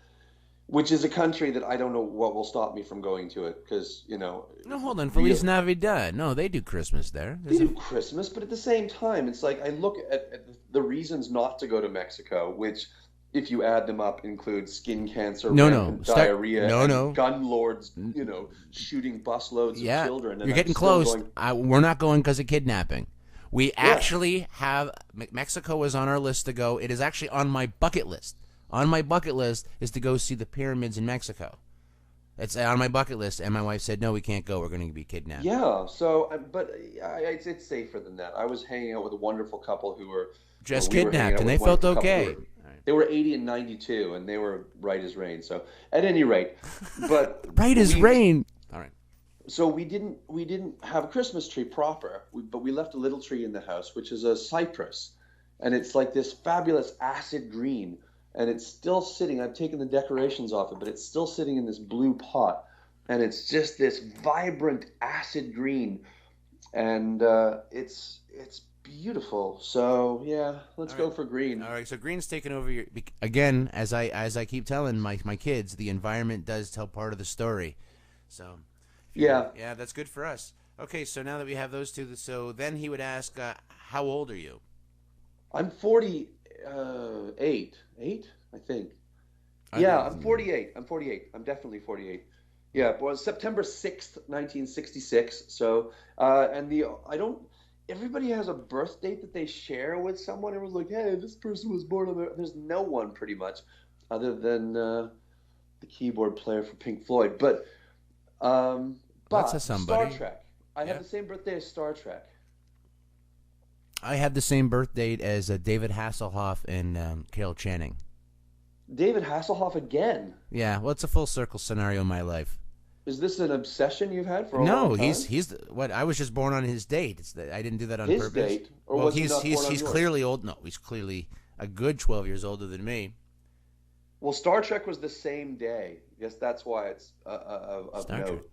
which is a country that I don't know what will stop me from going to it because, No, hold on. Feliz Navidad. No, they do Christmas there. They do Christmas, but at the same time, it's like I look at the reasons not to go to Mexico, which, if you add them up, include skin cancer, diarrhea, gun lords, shooting busloads of children. And you're getting close. We're not going because of kidnapping. We actually have Mexico is on our list to go. It is actually on my bucket list. On my bucket list is to go see the pyramids in Mexico. It's on my bucket list, and my wife said, "No, we can't go. We're going to be kidnapped." Yeah. So, but it's safer than that. I was hanging out with a wonderful couple who were just kidnapped, and they felt okay. They were 80 and 92, and they were right as rain. So, at any rate, but right as rain. All right. So we didn't have a Christmas tree proper, but we left a little tree in the house, which is a cypress, and it's like this fabulous acid green, and it's still sitting. I've taken the decorations off it, but it's still sitting in this blue pot, and it's just this vibrant acid green, and it's beautiful. So yeah, let's go for green. All right, so green's taken over your again. As I keep telling my kids, the environment does tell part of the story. So yeah, that's good for us. Okay, so now that we have those two, so then he would ask, how old are you? I'm 48, I think. Yeah, I'm 48. I'm definitely 48. Yeah, it was September 6th, 1966. So, everybody has a birth date that they share with someone. Everyone's like, hey, this person was born on there's no one pretty much other than the keyboard player for Pink Floyd. But that's somebody. Star Trek. I have the same birthday as Star Trek. I have the same birth date as David Hasselhoff and Carol Channing. David Hasselhoff again? Yeah, well, it's a full circle scenario in my life. Is this an obsession you've had for a long time? No, he's what I was just born on his date. I didn't do that on purpose. His date? Or well, was he not born on he's yours? clearly old. No, he's clearly a good 12 years older than me. Well, Star Trek was the same day. I guess that's why it's of Trek. note.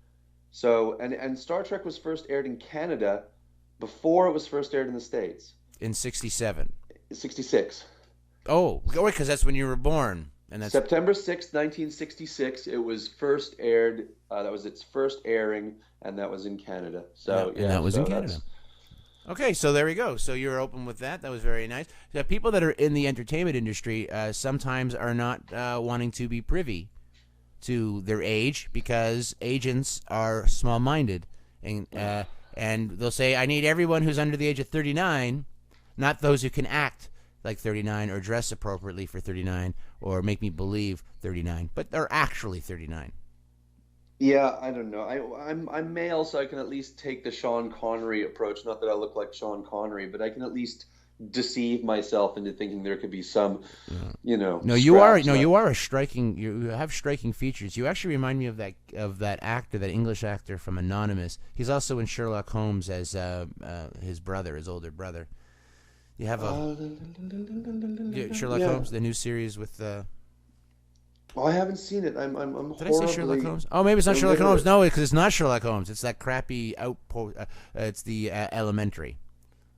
So, and Star Trek was first aired in Canada before it was first aired in the States. In 67. 66. Oh, wait, because that's when you were born. And that's September 6th, 1966. It was first aired. That was its first airing, and that was in Canada. So and that was in Canada. Okay, so there we go. So you're open with that. That was very nice. The people that are in the entertainment industry sometimes are not wanting to be privy to their age because agents are small-minded, and they'll say, "I need everyone who's under the age of 39, not those who can act like 39 or dress appropriately for 39 or make me believe 39, but they're actually 39." Yeah, I don't know. I'm male, so I can at least take the Sean Connery approach. Not that I look like Sean Connery, but I can at least deceive myself into thinking there could be some, No, you are a striking. You have striking features. You actually remind me of that actor, that English actor from Anonymous. He's also in Sherlock Holmes as his older brother. You have Sherlock Holmes, the new series with. Oh, I haven't seen it. I'm Did I say Sherlock horribly Holmes? Oh, maybe it's not Sherlock Holmes. illiterate. No, because it's not Sherlock Holmes. It's that crappy outpost. It's the Elementary,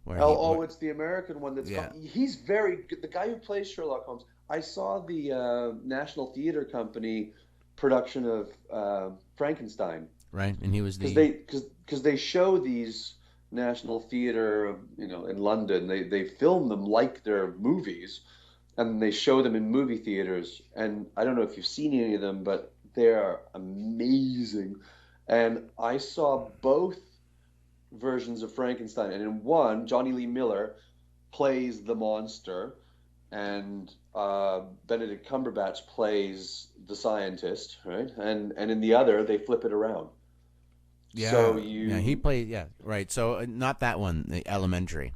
where Oh, he. it's the American one that's Yeah. called. He's very good. The guy who plays Sherlock Holmes. I saw the National Theater Company production of Frankenstein Right, and he was because the. they show these National Theater, in London. They film them like they're movies, and they show them in movie theaters. And I don't know if you've seen any of them, but they're amazing. And I saw both versions of Frankenstein, and in one, Johnny Lee Miller plays the monster, and Benedict Cumberbatch plays the scientist, right? And in the other, they flip it around. So Yeah, he you, played. Yeah, right. So not that one, the Elementary.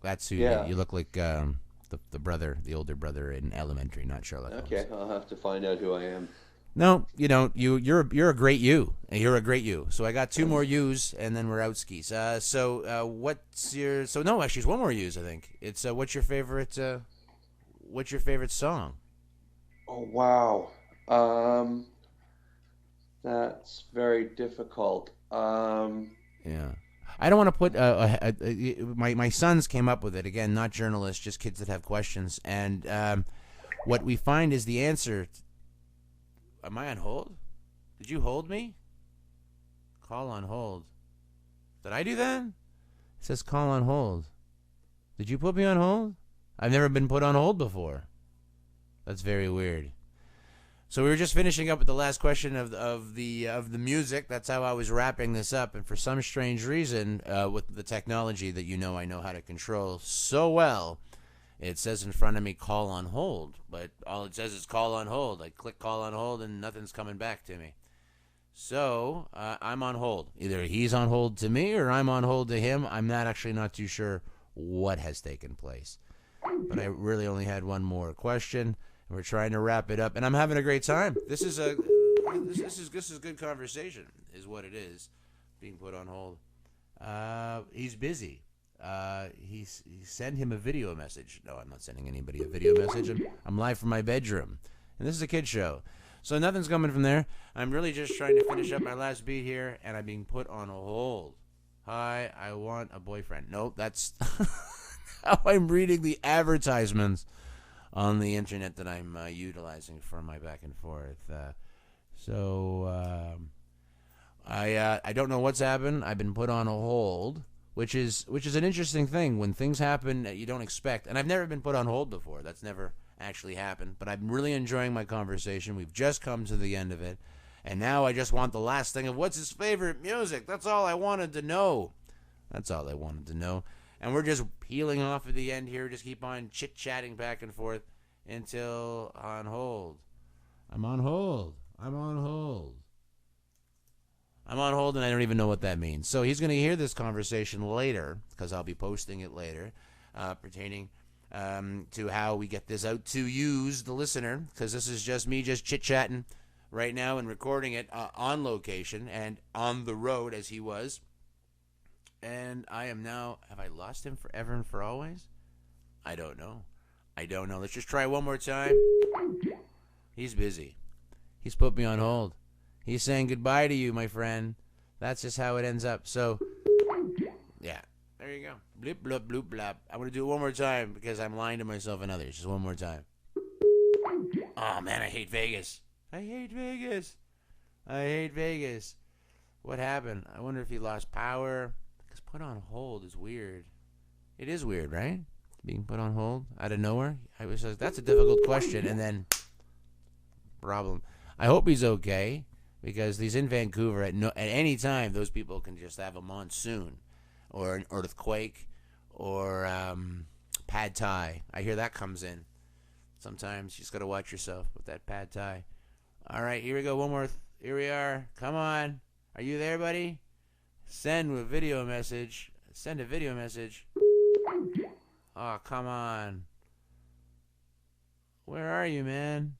That's who yeah, you look like. The brother, the older brother in Elementary, not Sherlock Holmes. okay, I'll have to find out who I am. No, you don't. You're a great you. You're a great you. So I got two more U's, and then we're out skis. What's your? So no, actually, it's one more U's. I think it's what's your favorite? What's your favorite song? Oh wow, um, that's very difficult. Yeah. I don't want to put my sons came up with it again, not journalists, just kids that have questions. And what we find is the answer. Am I on hold? Did you hold me? Call on hold. Did I do that? It says call on hold. Did you put me on hold? I've never been put on hold before. That's very weird. So we were just finishing up with the last question of the music. That's how I was wrapping this up. And for some strange reason, with the technology that I know how to control so well, it says in front of me call on hold. But all it says is call on hold. I click call on hold and nothing's coming back to me. So I'm on hold. Either he's on hold to me or I'm on hold to him. I'm not too sure what has taken place. But I really only had one more question. We're trying to wrap it up, and I'm having a great time. This is good conversation, is what it is. Being put on hold. He's busy. He send him a video message. No, I'm not sending anybody a video message. I'm live from my bedroom, and this is a kid show, so nothing's coming from there. I'm really just trying to finish up my last beat here, and I'm being put on hold. Hi, I want a boyfriend. No, that's how I'm reading the advertisements on the internet that I'm utilizing for my back and forth. I don't know what's happened. I've been put on a hold, which is an interesting thing when things happen that you don't expect. And I've never been put on hold before. That's never actually happened. But I'm really enjoying my conversation. We've just come to the end of it. And now I just want the last thing of what's his favorite music. That's all I wanted to know. That's all I wanted to know. And we're just peeling off at the end here. Just keep on chit-chatting back and forth until on hold. I'm on hold. I'm on hold. I'm on hold, and I don't even know what that means. So he's going to hear this conversation later, because I'll be posting it later, pertaining to how we get this out to use the listener, because this is just me just chit-chatting right now and recording it on location and on the road as he was. And I am now, have I lost him forever and for always? I don't know. Let's just try one more time. He's busy. He's put me on hold. He's saying goodbye to you, my friend. That's just how it ends up. So, yeah. There you go. Blip, blop, bloop, blop. I'm going to do it one more time because I'm lying to myself and others. Just one more time. Oh, man, I hate Vegas. I hate Vegas. What happened? I wonder if he lost power. Because put on hold is weird. It is weird, right? Being put on hold out of nowhere. I was like, that's a difficult question. And then, problem. I hope he's okay. Because he's in Vancouver at any time, those people can just have a monsoon or an earthquake or pad thai. I hear that comes in. Sometimes you just got to watch yourself with that pad thai. All right, here we go. One more. Here we are. Come on. Are you there, buddy? Send a video message. Oh, come on. Where are you, man?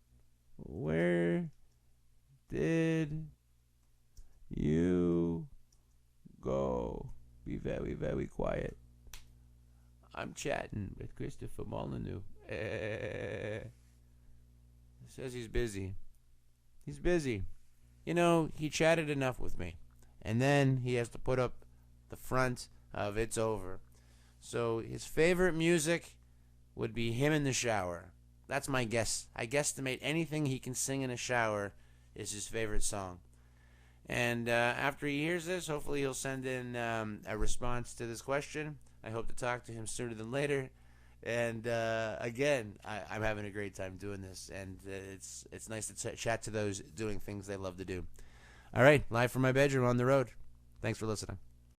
Where did you go? Be very, very quiet. I'm chatting with Christopher Molineau. Says he's busy. He's busy. He chatted enough with me. And then he has to put up the front of It's Over. So his favorite music would be him in the shower. That's my guess. I guesstimate anything he can sing in a shower is his favorite song. And after he hears this, hopefully he'll send in a response to this question. I hope to talk to him sooner than later. And again, I'm having a great time doing this, and it's nice to chat to those doing things they love to do. All right, live from my bedroom on the road. Thanks for listening.